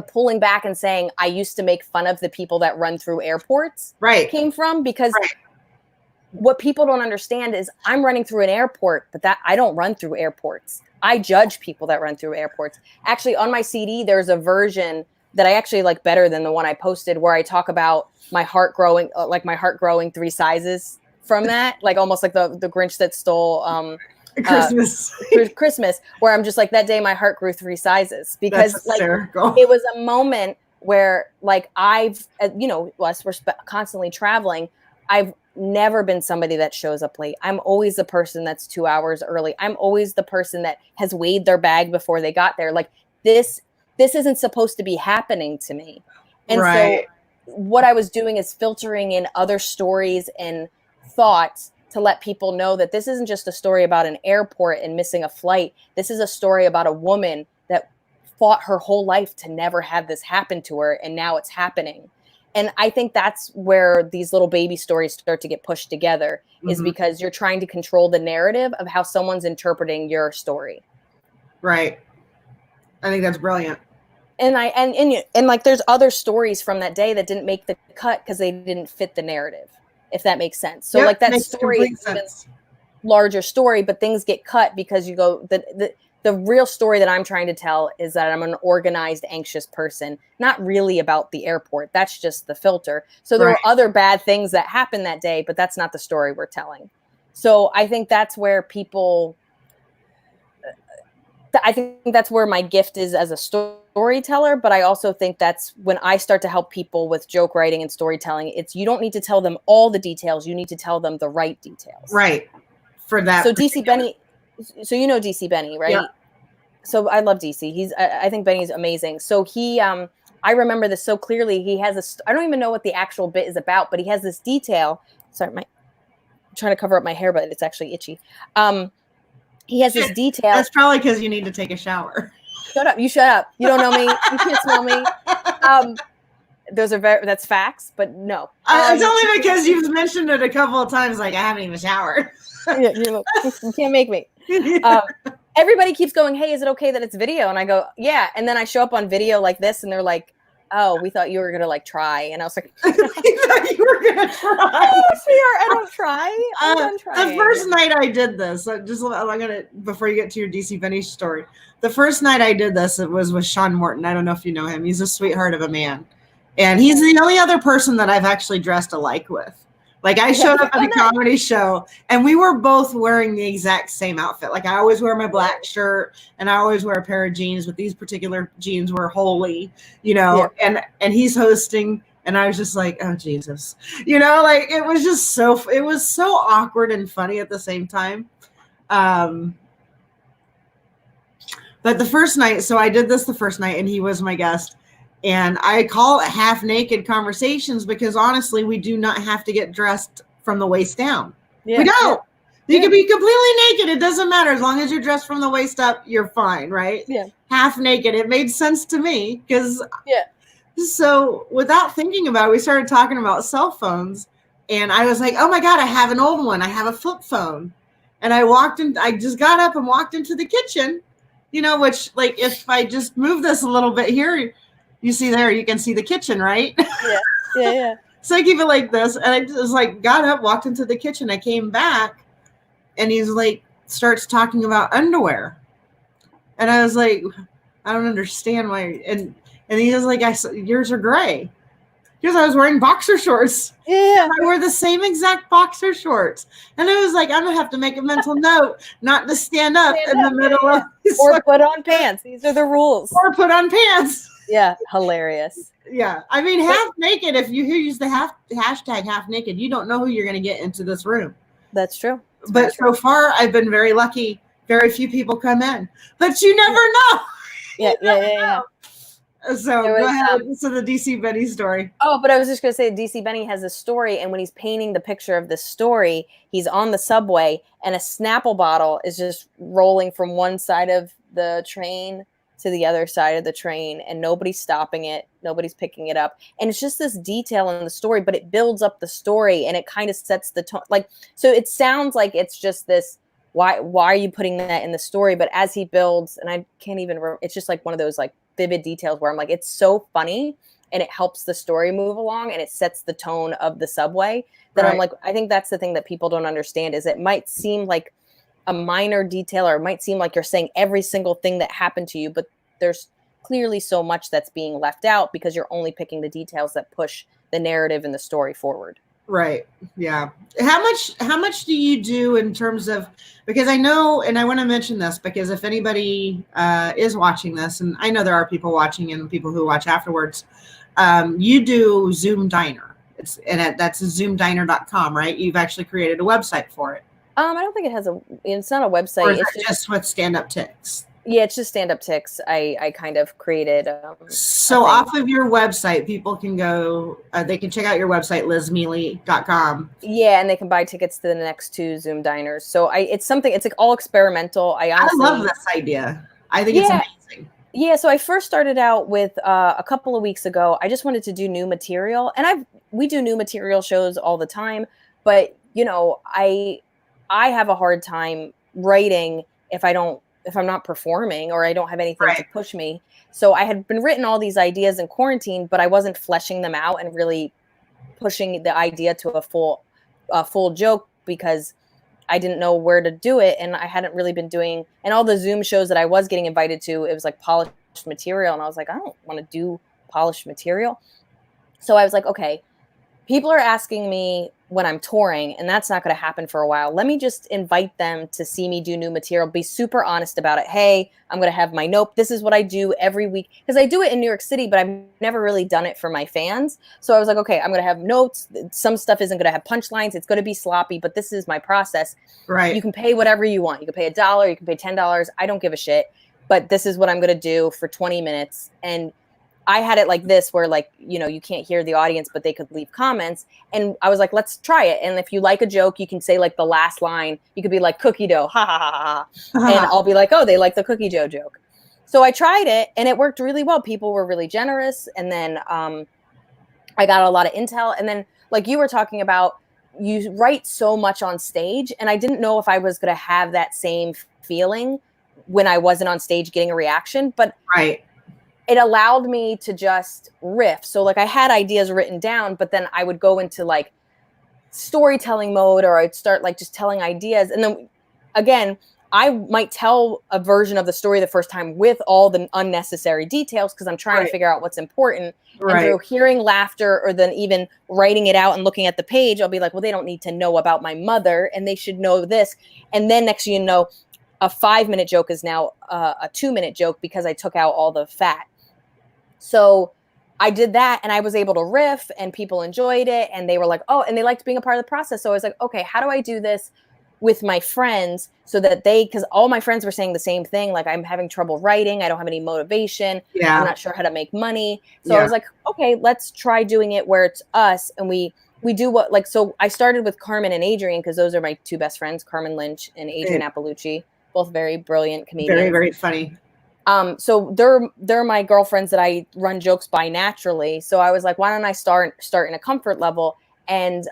pulling back and saying I used to make fun of the people that run through airports came from, because what people don't understand is I'm running through an airport, but that I don't run through airports. I judge people that run through airports. Actually, on my CD, there's a version that I actually like better than the one I posted, where I talk about my heart growing, 3 sizes from that, like almost like the Grinch that stole Christmas. Christmas, where I'm just like, that day my heart grew 3 sizes, because That's like hysterical. it was a moment where like I've, us we're constantly traveling. I've never been somebody that shows up late. I'm always the person that's 2 hours early. I'm always the person that has weighed their bag before they got there. Like this isn't supposed to be happening to me. And Right. so what I was doing is filtering in other stories and thoughts to let people know that this isn't just a story about an airport and missing a flight. This is a story about a woman that fought her whole life to never have this happen to her, and now it's happening. And I think that's where these little baby stories start to get pushed together, is because you're trying to control the narrative of how someone's interpreting your story. Right. I think that's brilliant. And like there's other stories from that day that didn't make the cut because they didn't fit the narrative, if that makes sense. So like that story is a larger story, but things get cut because you go, the real story that I'm trying to tell is that I'm an organized, anxious person, not really about the airport. That's just the filter. So there were other bad things that happened that day, but that's not the story we're telling. So I think that's where my gift is as a storyteller, but I also think that's when I start to help people with joke writing and storytelling. You don't need to tell them all the details. You need to tell them the right details. Right. For that. So DC Benny, so you know DC Benny, right? Yeah. So I love DC. I think Benny's amazing. So I remember this so clearly. He has I don't even know what the actual bit is about, but he has this detail. Sorry, I'm trying to cover up my hair, but it's actually itchy. He has this detail. That's probably because you need to take a shower. Shut up. You shut up. You don't know me. You can't smell me. That's facts, but no. It's only because you've mentioned it a couple of times, like I haven't even showered. You can't make me. Everybody keeps going, hey, is it okay that it's video? And I go, yeah. And then I show up on video like this, and they're like, oh, we thought you were going to like try. And I was like, I thought you were going to try. I don't try. I'm done trying. The first night I did this, before you get to your DC Benny story, the first night I did this, it was with Sean Morton. I don't know if you know him. He's a sweetheart of a man. And he's the only other person that I've actually dressed alike with. Like I showed up at a comedy show and we were both wearing the exact same outfit. Like I always wear my black shirt and I always wear a pair of jeans, but these particular jeans were holy, and he's hosting and I was just like, oh Jesus, like it was so awkward and funny at the same time. But the first night, so I did this the first night and he was my guest. And I call it half naked conversations because honestly, we do not have to get dressed from the waist down. Yeah, we don't. You can be completely naked. It doesn't matter. As long as you're dressed from the waist up, you're fine, right? Yeah. Half naked. It made sense to me because so without thinking about it, we started talking about cell phones and I was like, oh my God, I have an old one. I have a flip phone. And I just got up and walked into the kitchen, which like if I just move this a little bit here, you see there, you can see the kitchen, right? Yeah. So I keep it like this. And I just like got up, walked into the kitchen. I came back and he's like, starts talking about underwear. And I was like, I don't understand why. And he was like, yours are gray. Because I was wearing boxer shorts. Yeah. I wore the same exact boxer shorts. And I was like, I'm going to have to make a mental note not to stand up in the middle of. Or put on pants. These are the rules. Or put on pants. Yeah, hilarious. Yeah, I mean, half naked. If you use the hashtag half naked, you don't know who you're going to get into this room. That's true. But so far, I've been very lucky. Very few people come in, but you never know. Yeah. So go ahead. So the DC Benny story. Oh, but I was just going to say, DC Benny has a story, and when he's painting the picture of this story, he's on the subway, and a Snapple bottle is just rolling from one side of the train to the other side of the train, and nobody's stopping it. Nobody's picking it up. And it's just this detail in the story, but it builds up the story and it kind of sets the tone. Like, so it sounds like it's just this, why are you putting that in the story? But as he builds, and I can't even, it's just like one of those like vivid details where I'm like, it's so funny and it helps the story move along and it sets the tone of the subway that right. I'm like, I think that's the thing that people don't understand is it might seem like a minor detail or it might seem like you're saying every single thing that happened to you, but there's clearly so much that's being left out because you're only picking the details that push the narrative and the story forward. Right. Yeah. How much do you do in terms of, because I know, and I want to mention this because if anybody is watching this, and I know there are people watching and people who watch afterwards, you do Zoom Diner. That's zoomdiner.com, right? You've actually created a website for it. I don't think it's not a website. Or is it's it just with Stand Up Ticks? Yeah, it's just Stand Up Ticks. I kind of created. So off of your website, people can go, they can check out your website, lizmiele.com. Yeah, and they can buy tickets to the next 2 Zoom diners. So it's like all experimental. I love this idea. I think it's amazing. Yeah, so I first started out with a couple of weeks ago. I just wanted to do new material, and we do new material shows all the time. But I have a hard time writing if I'm not performing or I don't have anything to push me. So I had been written all these ideas in quarantine, but I wasn't fleshing them out and really pushing the idea to a full joke because I didn't know where to do it. And I hadn't really been doing, and all the Zoom shows that I was getting invited to, it was like polished material. And I was like, I don't want to do polished material. So I was like, okay, people are asking me when I'm touring, and that's not going to happen for a while. Let me just invite them to see me do new material, be super honest about it. Hey, I'm going to have my note. This is what I do every week. Because I do it in New York City, but I've never really done it for my fans. So I was like, okay, I'm going to have notes. Some stuff isn't going to have punchlines. It's going to be sloppy, but this is my process. Right. You can pay whatever you want. You can pay $1, you can pay $10. I don't give a shit. But this is what I'm going to do for 20 minutes. And I had it like this where you can't hear the audience, but they could leave comments. And I was like, let's try it. And if you like a joke, you can say like the last line. You could be like cookie dough, ha ha ha ha. And I'll be like, oh, they like the cookie dough joke. So I tried it and it worked really well. People were really generous. And then I got a lot of intel. And then like you were talking about, you write so much on stage. And I didn't know if I was going to have that same feeling when I wasn't on stage getting a reaction. But it allowed me to just riff. So like I had ideas written down, but then I would go into like storytelling mode, or I'd start like just telling ideas. And then again, I might tell a version of the story the first time with all the unnecessary details because I'm trying to figure out what's important. And through hearing laughter or then even writing it out and looking at the page, I'll be like, well, they don't need to know about my mother and they should know this. And then next thing you know, a 5-minute joke is now a 2-minute joke because I took out all the fat. So I did that and I was able to riff and people enjoyed it and they were like, oh, and they liked being a part of the process. So I was like, okay, how do I do this with my friends so that because all my friends were saying the same thing. Like, I'm having trouble writing. I don't have any motivation. I'm not sure how to make money. So I was like, okay, let's try doing it where it's us. And we do what, like, so I started with Carmen and Adrian because those are my 2 best friends, Carmen Lynch and Adrian Appalucci, both very brilliant comedians. Very, very funny. So they're my girlfriends that I run jokes by naturally. So I was like, why don't I start in a comfort level and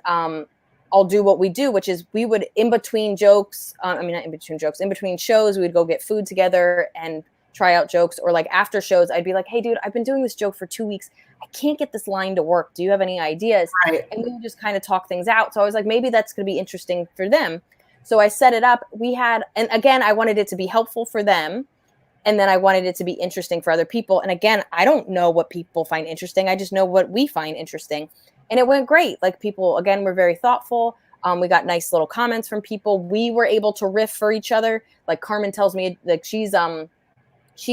I'll do what we do, which is we would in between shows, we would go get food together and try out jokes, or like after shows, I'd be like, hey dude, I've been doing this joke for 2 weeks. I can't get this line to work. Do you have any ideas? And we would just kind of talk things out. So I was like, maybe that's going to be interesting for them. So I set it up. And again, I wanted it to be helpful for them. And then I wanted it to be interesting for other people. And again, I don't know what people find interesting. I just know what we find interesting. And it went great. Like, people, again, were very thoughtful. We got nice little comments from people. We were able to riff for each other. Like, Carmen tells me, like, she's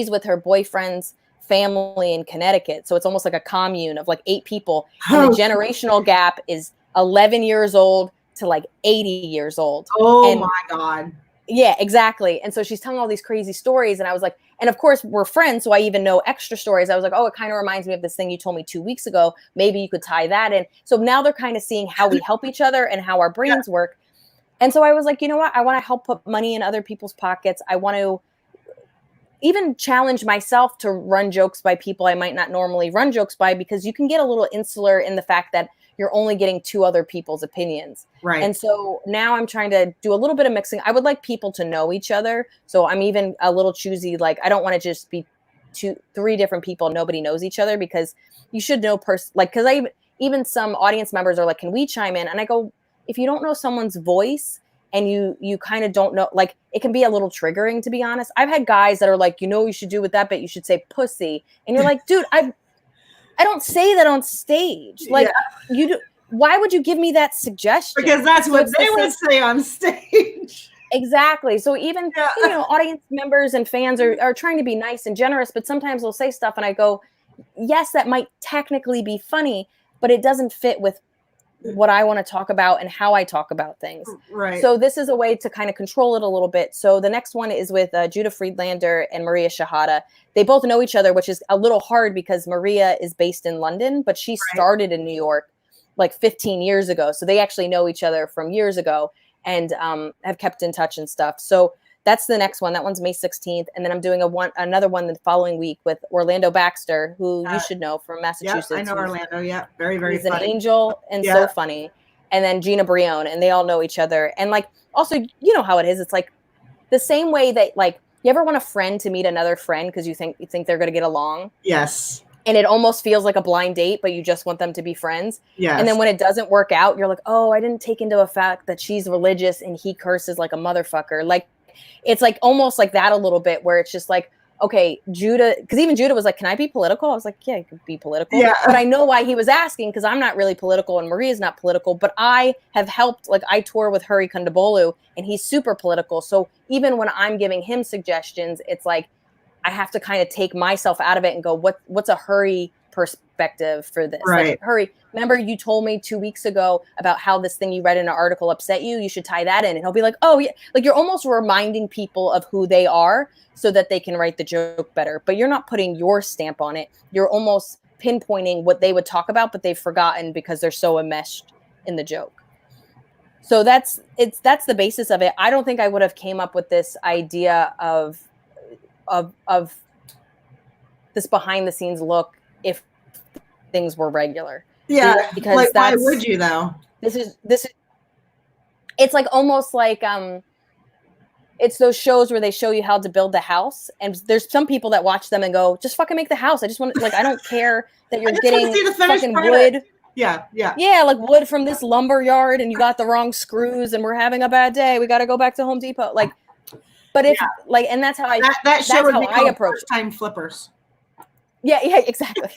with her boyfriend's family in Connecticut. So it's almost like a commune of like 8 people. And the generational gap is 11 years old to like 80 years old. Oh my God. Yeah, exactly. And so she's telling all these crazy stories. And I was like, and of course we're friends, so I even know extra stories. I was like, oh, it kind of reminds me of this thing you told me 2 weeks ago. Maybe you could tie that in. So now they're kind of seeing how we help each other and how our brains work. And so I was like, you know what? I want to help put money in other people's pockets. I want to even challenge myself to run jokes by people I might not normally run jokes by, because you can get a little insular in the fact that you're only getting 2 other people's opinions. Right. And so now I'm trying to do a little bit of mixing. I would like people to know each other. So I'm even a little choosy. Like, I don't want to just be 2-3 different people. Nobody knows each other, because you should know even some audience members are like, can we chime in? And I go, if you don't know someone's voice and you kind of don't know, like it can be a little triggering, to be honest. I've had guys that are like, you should do with that bit, you should say pussy. And you're like, dude, I don't say that on stage. Like you do. Why would you give me that suggestion? Because that's what they would say on stage. Exactly. So even, audience members and fans are trying to be nice and generous, but sometimes they'll say stuff and I go, yes, that might technically be funny, but it doesn't fit with what I want to talk about and how I talk about things. Right. So this is a way to kind of control it a little bit. So the next one is with Judah Friedlander and Maria Shahada. They both know each other, which is a little hard because Maria is based in London, but she started in New York like 15 years ago. So they actually know each other from years ago and have kept in touch and stuff. So that's the next one. That one's May 16th. And then I'm doing another one the following week with Orlando Baxter, who you should know from Massachusetts. Yeah, I know Orlando. Yeah, very, very funny. He's an angel and so funny. And then Gina Brion, and they all know each other. And like, also, you know how it is. It's like the same way that like, you ever want a friend to meet another friend because you think they're going to get along? Yes. And it almost feels like a blind date, but you just want them to be friends. Yes. And then when it doesn't work out, you're like, oh, I didn't take into effect that she's religious and he curses like a motherfucker. Like, it's like almost like that a little bit where it's just like, okay, Judah, because even Judah was like, can I be political? I was like, yeah, you could be political. Yeah. But I know why he was asking because I'm not really political and Maria's not political, but I have helped, like I tour with Hari Kondabolu and he's super political. So even when I'm giving him suggestions, it's like, I have to kind of take myself out of it and go, what's a Hari perspective for this? Right. Like, Hari, remember you told me 2 weeks ago about how this thing you read in an article upset you? You should tie that in. And he'll be like, oh yeah. Like you're almost reminding people of who they are so that they can write the joke better. But you're not putting your stamp on it. You're almost pinpointing what they would talk about, but they've forgotten because they're so enmeshed in the joke. So that's the basis of it. I don't think I would have came up with this idea of this behind the scenes look if things were regular. Yeah, because like, why would you though? This is it's like almost like it's those shows where they show you how to build the house, and there's some people that watch them and go, just fucking make the house. I just want, like, I don't care that you're getting fucking wood. Yeah. Like wood from this lumber yard and you got the wrong screws and we're having a bad day. We got to go back to Home Depot. Like, but if like, and that's how that show would be how I approach First Time Flippers. Yeah, exactly.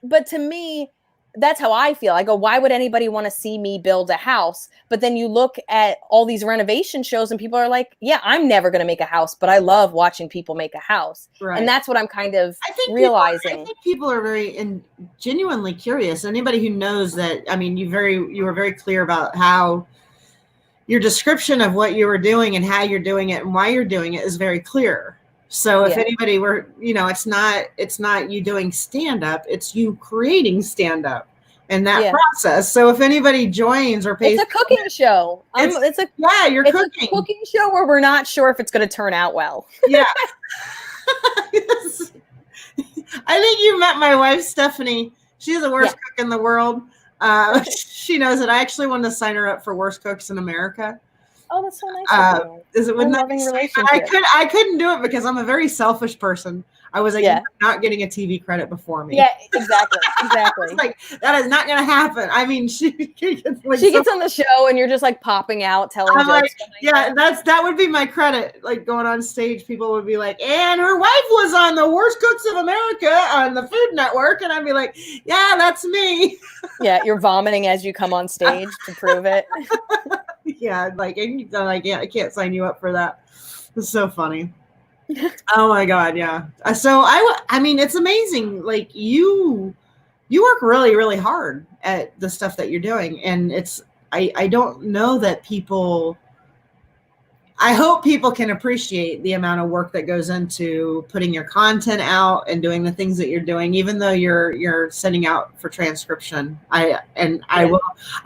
but to me, that's how I feel. I go, why would anybody want to see me build a house? But then you look at all these renovation shows and people are like, yeah, I'm never going to make a house, but I love watching people make a house. Right. And that's what I'm kind of realizing. I think people are very genuinely curious. Anybody who knows that, I mean, you were very clear about how your description of what you were doing and how you're doing it and why you're doing it is very clear. So if anybody were, it's not you doing stand-up, it's you creating stand-up in that process. So if anybody joins or pays, it's a cooking show. It's cooking. A cooking show where we're not sure if it's going to turn out well. Yeah. Yes. I think you met my wife, Stephanie. She's the worst cook in the world. She knows that I actually wanted to sign her up for Worst Cooks in America. Oh, that's so nice. Is it with loving relationship? I couldn't do it because I'm a very selfish person. I was like, you're not getting a TV credit before me. Yeah, exactly. I was like, that is not going to happen. I mean, she gets on the show and you're just like popping out, telling jokes. Like, that would be my credit. Like going on stage, people would be like, and her wife was on the Worst Cooks of America on the Food Network. And I'd be like, yeah, that's me. Yeah, you're vomiting as you come on stage to prove it. Yeah, I can't sign you up for that. It's so funny. Oh my God, yeah. So I mean, it's amazing. Like you work really, really hard at the stuff that you're doing, and I don't know that people. I hope people can appreciate the amount of work that goes into putting your content out and doing the things that you're doing, even though you're sending out for transcription. I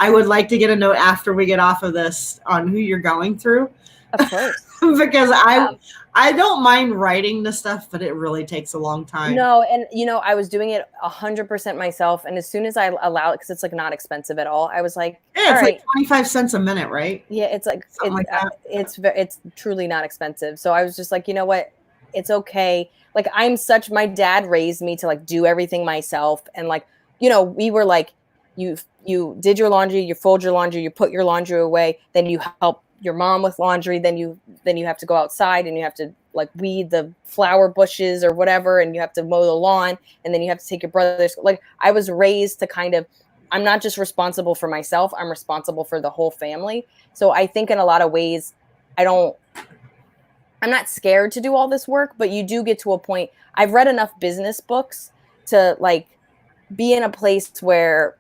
would like to get a note after we get off of this on who you're going through. Of course. Because I don't mind writing the stuff, but it really takes a long time. No, and I was doing it 100% myself, and as soon as I allow it, because it's like not expensive at all, I was like, yeah, it's like 25 cents a minute, right? Yeah, it's like it's truly not expensive. So I was just like, you know what, it's okay. Like my dad raised me to like do everything myself, and like we were like you did your laundry, you fold your laundry, you put your laundry away, then you help your mom with laundry, then you have to go outside and you have to like weed the flower bushes or whatever, and you have to mow the lawn, and then you have to take your brother's. Like, I was raised to kind of, I'm not just responsible for myself, I'm responsible for the whole family. So I think in a lot of ways, I'm not scared to do all this work, but you do get to a point. I've read enough business books to like be in a place where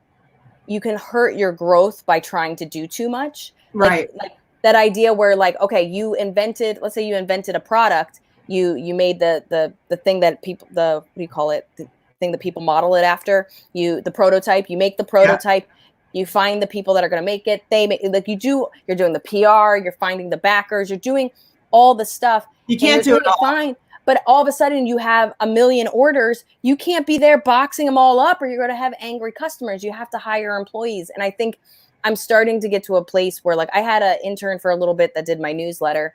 you can hurt your growth by trying to do too much. Right. Like that idea where like, okay, let's say you invented a product, you made the thing that people, what do you call it? The thing that people model it after, the prototype, you make the prototype, you find the people that are going to make it. You're doing the PR, you're finding the backers, you're doing all the stuff. You can't do it all. Fine. But all of a sudden you have 1 million orders. You can't be there boxing them all up, or you're going to have angry customers. You have to hire employees. And I think I'm starting to get to a place where, like, I had an intern for a little bit that did my newsletter.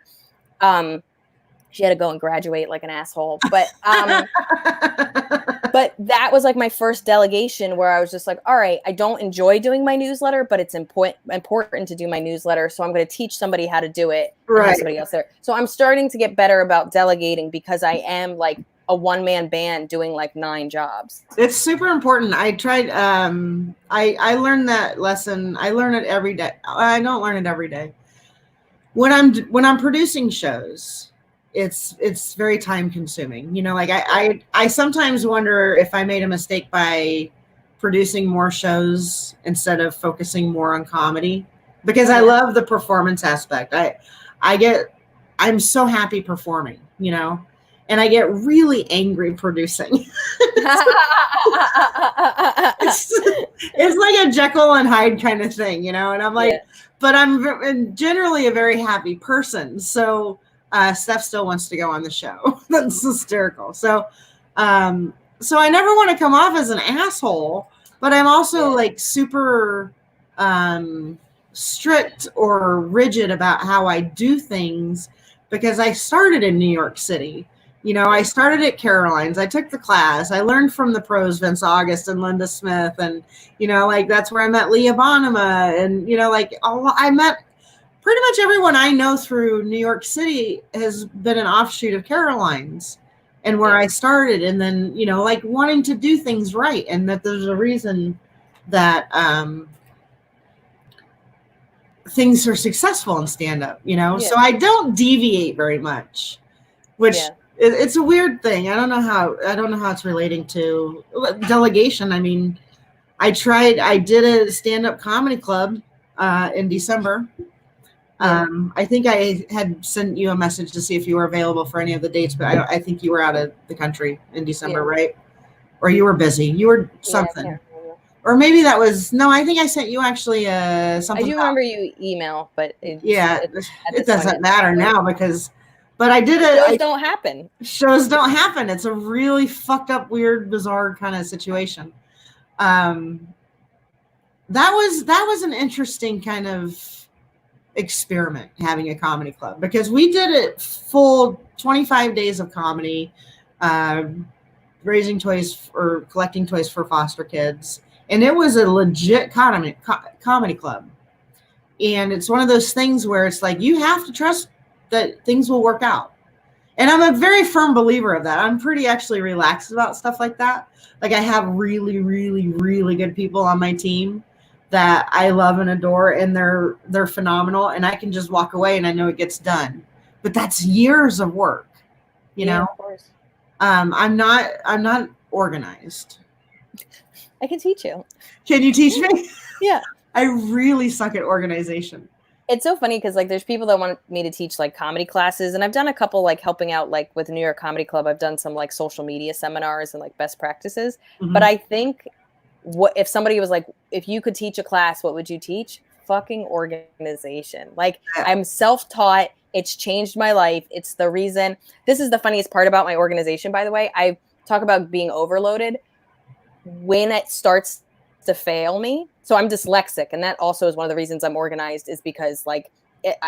She had to go and graduate like an asshole. But but that was like my first delegation where I was just like, all right, I don't enjoy doing my newsletter, but it's important to do my newsletter. So I'm going to teach somebody how to do it. Right. Somebody else there. So I'm starting to get better about delegating because I am like a one-man band doing like 9 jobs. It's super important. I tried, I learned that lesson. I learn it every day. I don't learn it every day. When I'm producing shows, it's very time consuming. You know, like I sometimes wonder if I made a mistake by producing more shows instead of focusing more on comedy, because I love the performance aspect. I'm so happy performing, you know, and I get really angry producing. It's like a Jekyll and Hyde kind of thing, you know, and I'm like, but I'm generally a very happy person. So Steph still wants to go on the show. That's hysterical. So I never want to come off as an asshole, but I'm also like super strict or rigid about how I do things, because I started in New York City. You know, I started at Caroline's. I took the class. I learned from the pros, Vince August and Linda Smith. And, you know, like that's where I met Leah Bonema. And, you know, like I met pretty much everyone I know through New York City has been an offshoot of Caroline's and where I started. And then, you know, like wanting to do things right. And that there's a reason that things are successful in stand-up, you know? So I don't deviate very much, which it's a weird thing. I don't know how it's relating to delegation. I mean, I did a stand-up comedy club in December. I think I had sent you a message to see if you were available for any of the dates, but I think you were out of the country in December, right? Or you were busy. You were something. Or maybe that was, no, I think I sent you actually something. I do remember you email, but it doesn't matter now because, but I did it. Shows don't happen. Shows don't happen. It's a really fucked up, weird, bizarre kind of situation. That was an interesting kind of experiment, having a comedy club, because we did it full 25 days of comedy, raising toys or collecting toys for foster kids. And it was a legit comedy club. And it's one of those things where it's like, you have to trust that things will work out. And I'm a very firm believer of that. I'm pretty actually relaxed about stuff like that. Like I have really, really, really good people on my team that I love and adore, and they're phenomenal. And I can just walk away and I know it gets done. But that's years of work, you know? Of course. I'm not organized. I can teach you. Can you teach me? Yeah. I really suck at organization. It's so funny because like there's people that want me to teach like comedy classes, and I've done a couple like helping out like with the New York Comedy Club. I've done some like social media seminars and like best practices. Mm-hmm. But I think what if somebody was like, if you could teach a class, what would you teach? Fucking organization. Like I'm self-taught. It's changed my life. It's the reason. This is the funniest part about my organization, by the way. I talk about being overloaded. When it starts to fail me, so I'm dyslexic, and that also is one of the reasons I'm organized, is because like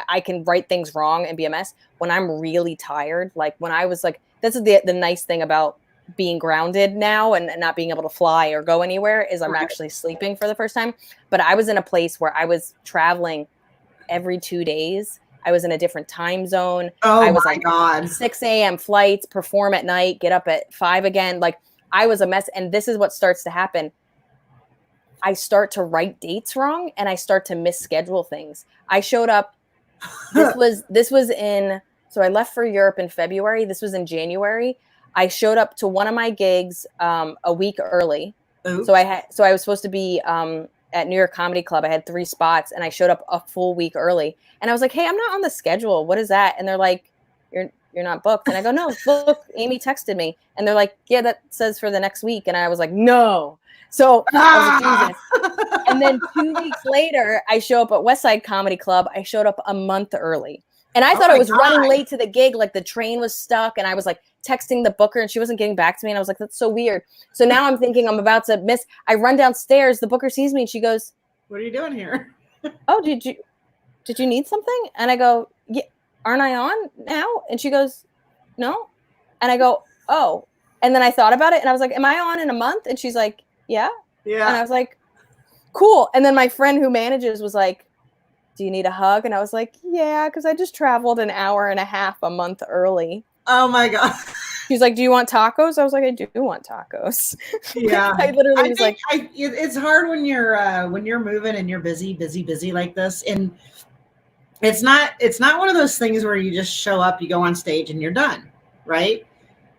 I can write things wrong and be a mess. When I'm really tired, like when I was like, this is the nice thing about being grounded now and not being able to fly or go anywhere is I'm Right. actually sleeping for the first time. But I was in a place where I was traveling every 2 days. I was in a different time zone. Oh I was my like God. 6 a.m. flights, perform at night, get up at 5 again. Like I was a mess. And this is what starts to happen. I start to write dates wrong and I start to misschedule things. I showed up. This was in, so I left for Europe in February. This was in January. I showed up to one of my gigs a week early. Oops. So I was supposed to be at New York Comedy Club. I had 3 spots and I showed up a full week early. And I was like, hey, I'm not on the schedule. What is that? And they're like, you're not booked. And I go, no, look, Amy texted me. And they're like, yeah, that says for the next week. And I was like, no. So I was like, Jesus. And then 2 weeks later, I show up at West Side Comedy Club. I showed up a month early. And I thought I was running late to the gig. Like the train was stuck. And I was like texting the booker and she wasn't getting back to me. And I was like, that's so weird. So now I'm thinking I'm about to miss. I run downstairs. The booker sees me and she goes, what are you doing here? oh, did you need something? And I go, yeah, aren't I on now? And she goes, no. And I go, oh. And then I thought about it and I was like, am I on in a month? And she's like, yeah. Yeah. And I was like, cool. And then my friend who manages was like, do you need a hug? And I was like, yeah, because I just traveled an hour and a half a month early. Oh my God. She's like, do you want tacos? I was like, I do want tacos. Yeah. I literally was like, it's hard when you're moving and you're busy like this. And it's not one of those things where you just show up, you go on stage and you're done, right?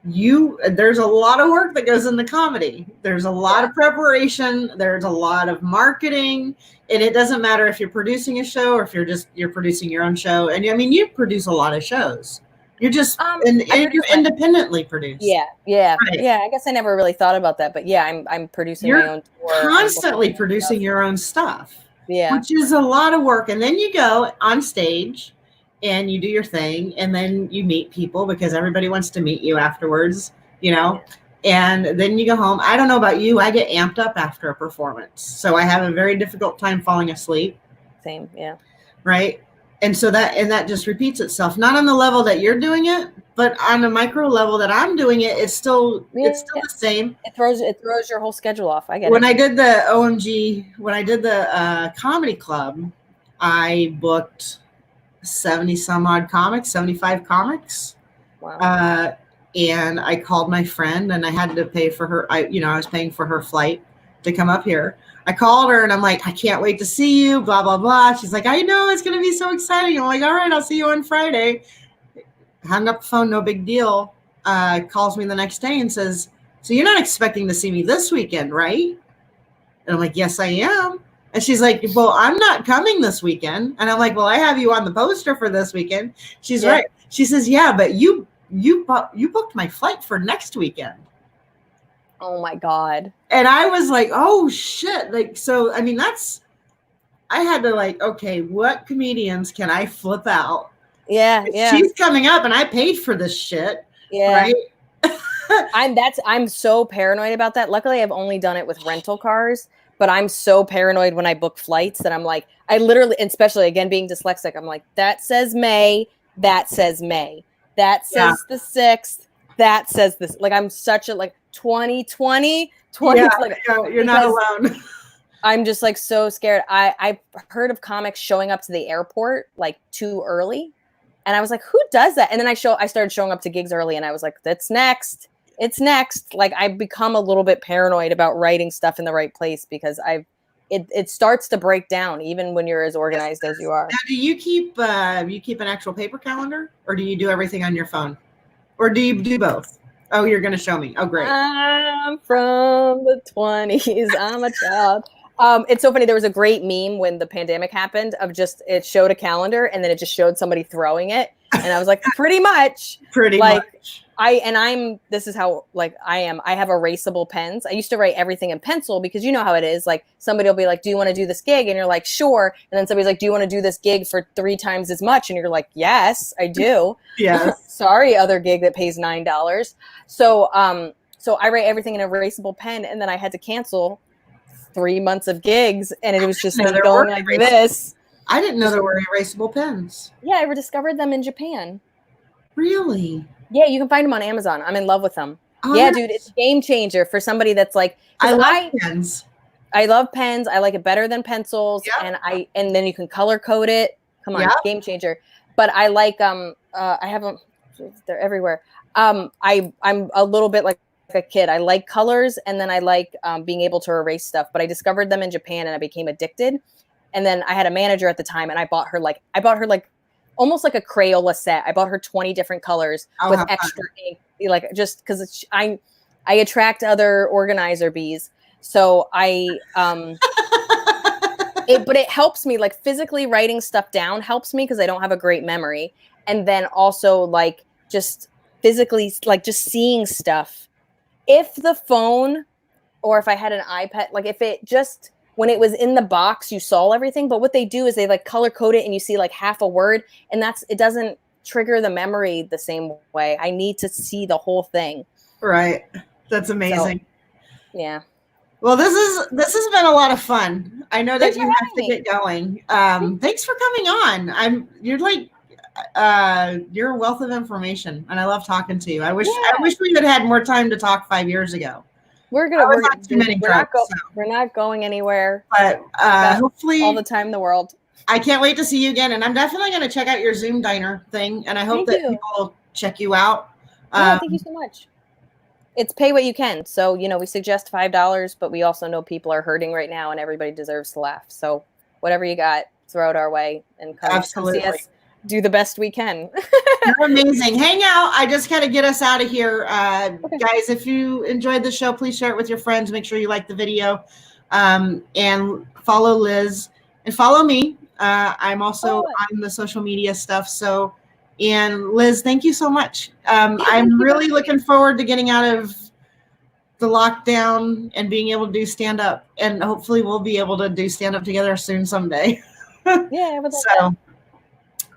There's a lot of work that goes into comedy. There's a lot of preparation. There's a lot of marketing, and it doesn't matter if you're producing a show or if you're producing your own show. And I mean, you produce a lot of shows. You're just and you're independently produced. Yeah. Right. Yeah. I guess I never really thought about that, but yeah, I'm producing my own tour. Constantly producing your own stuff. Yeah. Which is a lot of work. And then you go on stage and you do your thing, and then you meet people because everybody wants to meet you afterwards, and then you go home. I don't know about you. I get amped up after a performance. So I have a very difficult time falling asleep. Same. Yeah. Right. And so that just repeats itself, not on the level that you're doing it, but on a micro level that I'm doing it, it's still the same. It throws your whole schedule off. I get it. When I did the OMG, when I did the comedy club, I booked 70 some odd comics, 75 comics. Wow. And I called my friend and I had to pay for her. I was paying for her flight to come up here. I called her and I'm like, I can't wait to see you, blah, blah, blah. She's like, I know, it's going to be so exciting. I'm like, all right, I'll see you on Friday. Hung up the phone, no big deal. Calls me the next day and says, so you're not expecting to see me this weekend, right? And I'm like, yes, I am. And she's like, well, I'm not coming this weekend. And I'm like, well, I have you on the poster for this weekend. She's right. She says, yeah, but you booked my flight for next weekend. Oh my God. And I was like, oh shit. Like, so, I mean, I had to like, okay, what comedians can I flip out? Yeah. Yeah. She's coming up and I paid for this shit. Yeah. Right? I'm so paranoid about that. Luckily, I've only done it with rental cars, but I'm so paranoid when I book flights that I'm like, I literally, especially again, being dyslexic, I'm like, that says May, that says May, that says the 6th, that says this. Like, I'm such a, like, 2020. Yeah, you're not alone. I'm just like so scared. I've heard of comics showing up to the airport like too early. And I was like, who does that? And then I started showing up to gigs early and I was like, that's next. It's next. Like, I've become a little bit paranoid about writing stuff in the right place because it starts to break down even when you're as organized as you are. Now, do you keep an actual paper calendar or do you do everything on your phone? Or do you do both? Oh, you're going to show me. Oh, great. I'm from the 20s. I'm a child. It's so funny. There was a great meme when the pandemic happened of just, it showed a calendar and then it just showed somebody throwing it. And I was like, pretty much. Pretty much. This is how like I am. I have erasable pens. I used to write everything in pencil because you know how it is. Like somebody will be like, do you want to do this gig? And you're like, sure. And then somebody's like, do you want to do this gig for 3 times as much? And you're like, yes, I do. Yes. Sorry, other gig that pays $9. So I write everything in an erasable pen. And then I had to cancel 3 months of gigs. And it was just going like this. I didn't know there were erasable pens. Yeah, I rediscovered them in Japan. Really? Yeah, you can find them on Amazon. I'm in love with them. Oh, Yeah, dude, it's a game changer for somebody that's like, I 'cause love pens. I love pens. I like it better than pencils, Yep. and then you can color code it. Come on, Yep. game changer. But I like I have them. They're everywhere. I'm a little bit like a kid. I like colors, and then I like being able to erase stuff. But I discovered them in Japan, and I became addicted. And then I had a manager at the time, and I bought her like almost like a Crayola set. I bought her 20 different colors Oh, with how fun. extra ink, like just because I attract other organizer bees. So but it helps me, like physically writing stuff down helps me because I don't have a great memory. And then also like just physically, like just seeing stuff. If the phone or if I had an iPad, like if it just, when it was in the box, you saw everything. But what they do is they like color code it and you see like half a word, and it doesn't trigger the memory the same way. I need to see the whole thing. Right. That's amazing. So, yeah. Well, this has been a lot of fun. I know that Thanks you for have to having get going. Thanks for coming on. You're a wealth of information, and I love talking to you. I wish we had had more time to talk 5 years ago. We're not going anywhere. But hopefully all the time in the world. I can't wait to see you again, and I'm definitely going to check out your Zoom diner thing, and I hope that people check you out. Yeah, thank you so much. It's pay what you can. So, we suggest $5, but we also know people are hurting right now and everybody deserves to laugh. So whatever you got, throw it our way and come see us do the best we can. You're amazing. Hang out. I just got to get us out of here. Okay. Guys, if you enjoyed the show, please share it with your friends. Make sure you like the video and follow Liz and follow me. I'm also on the social media stuff. So, and Liz, thank you so much. I'm really looking forward to getting out of the lockdown and being able to do stand up, and hopefully we'll be able to do stand up together soon someday. Yeah, I would love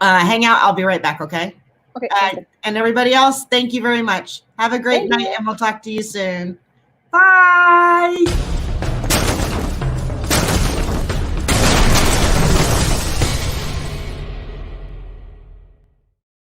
that. Hang out. I'll be right back. Okay. Okay. And everybody else, thank you very much. Have a great night, and we'll talk to you soon. Bye.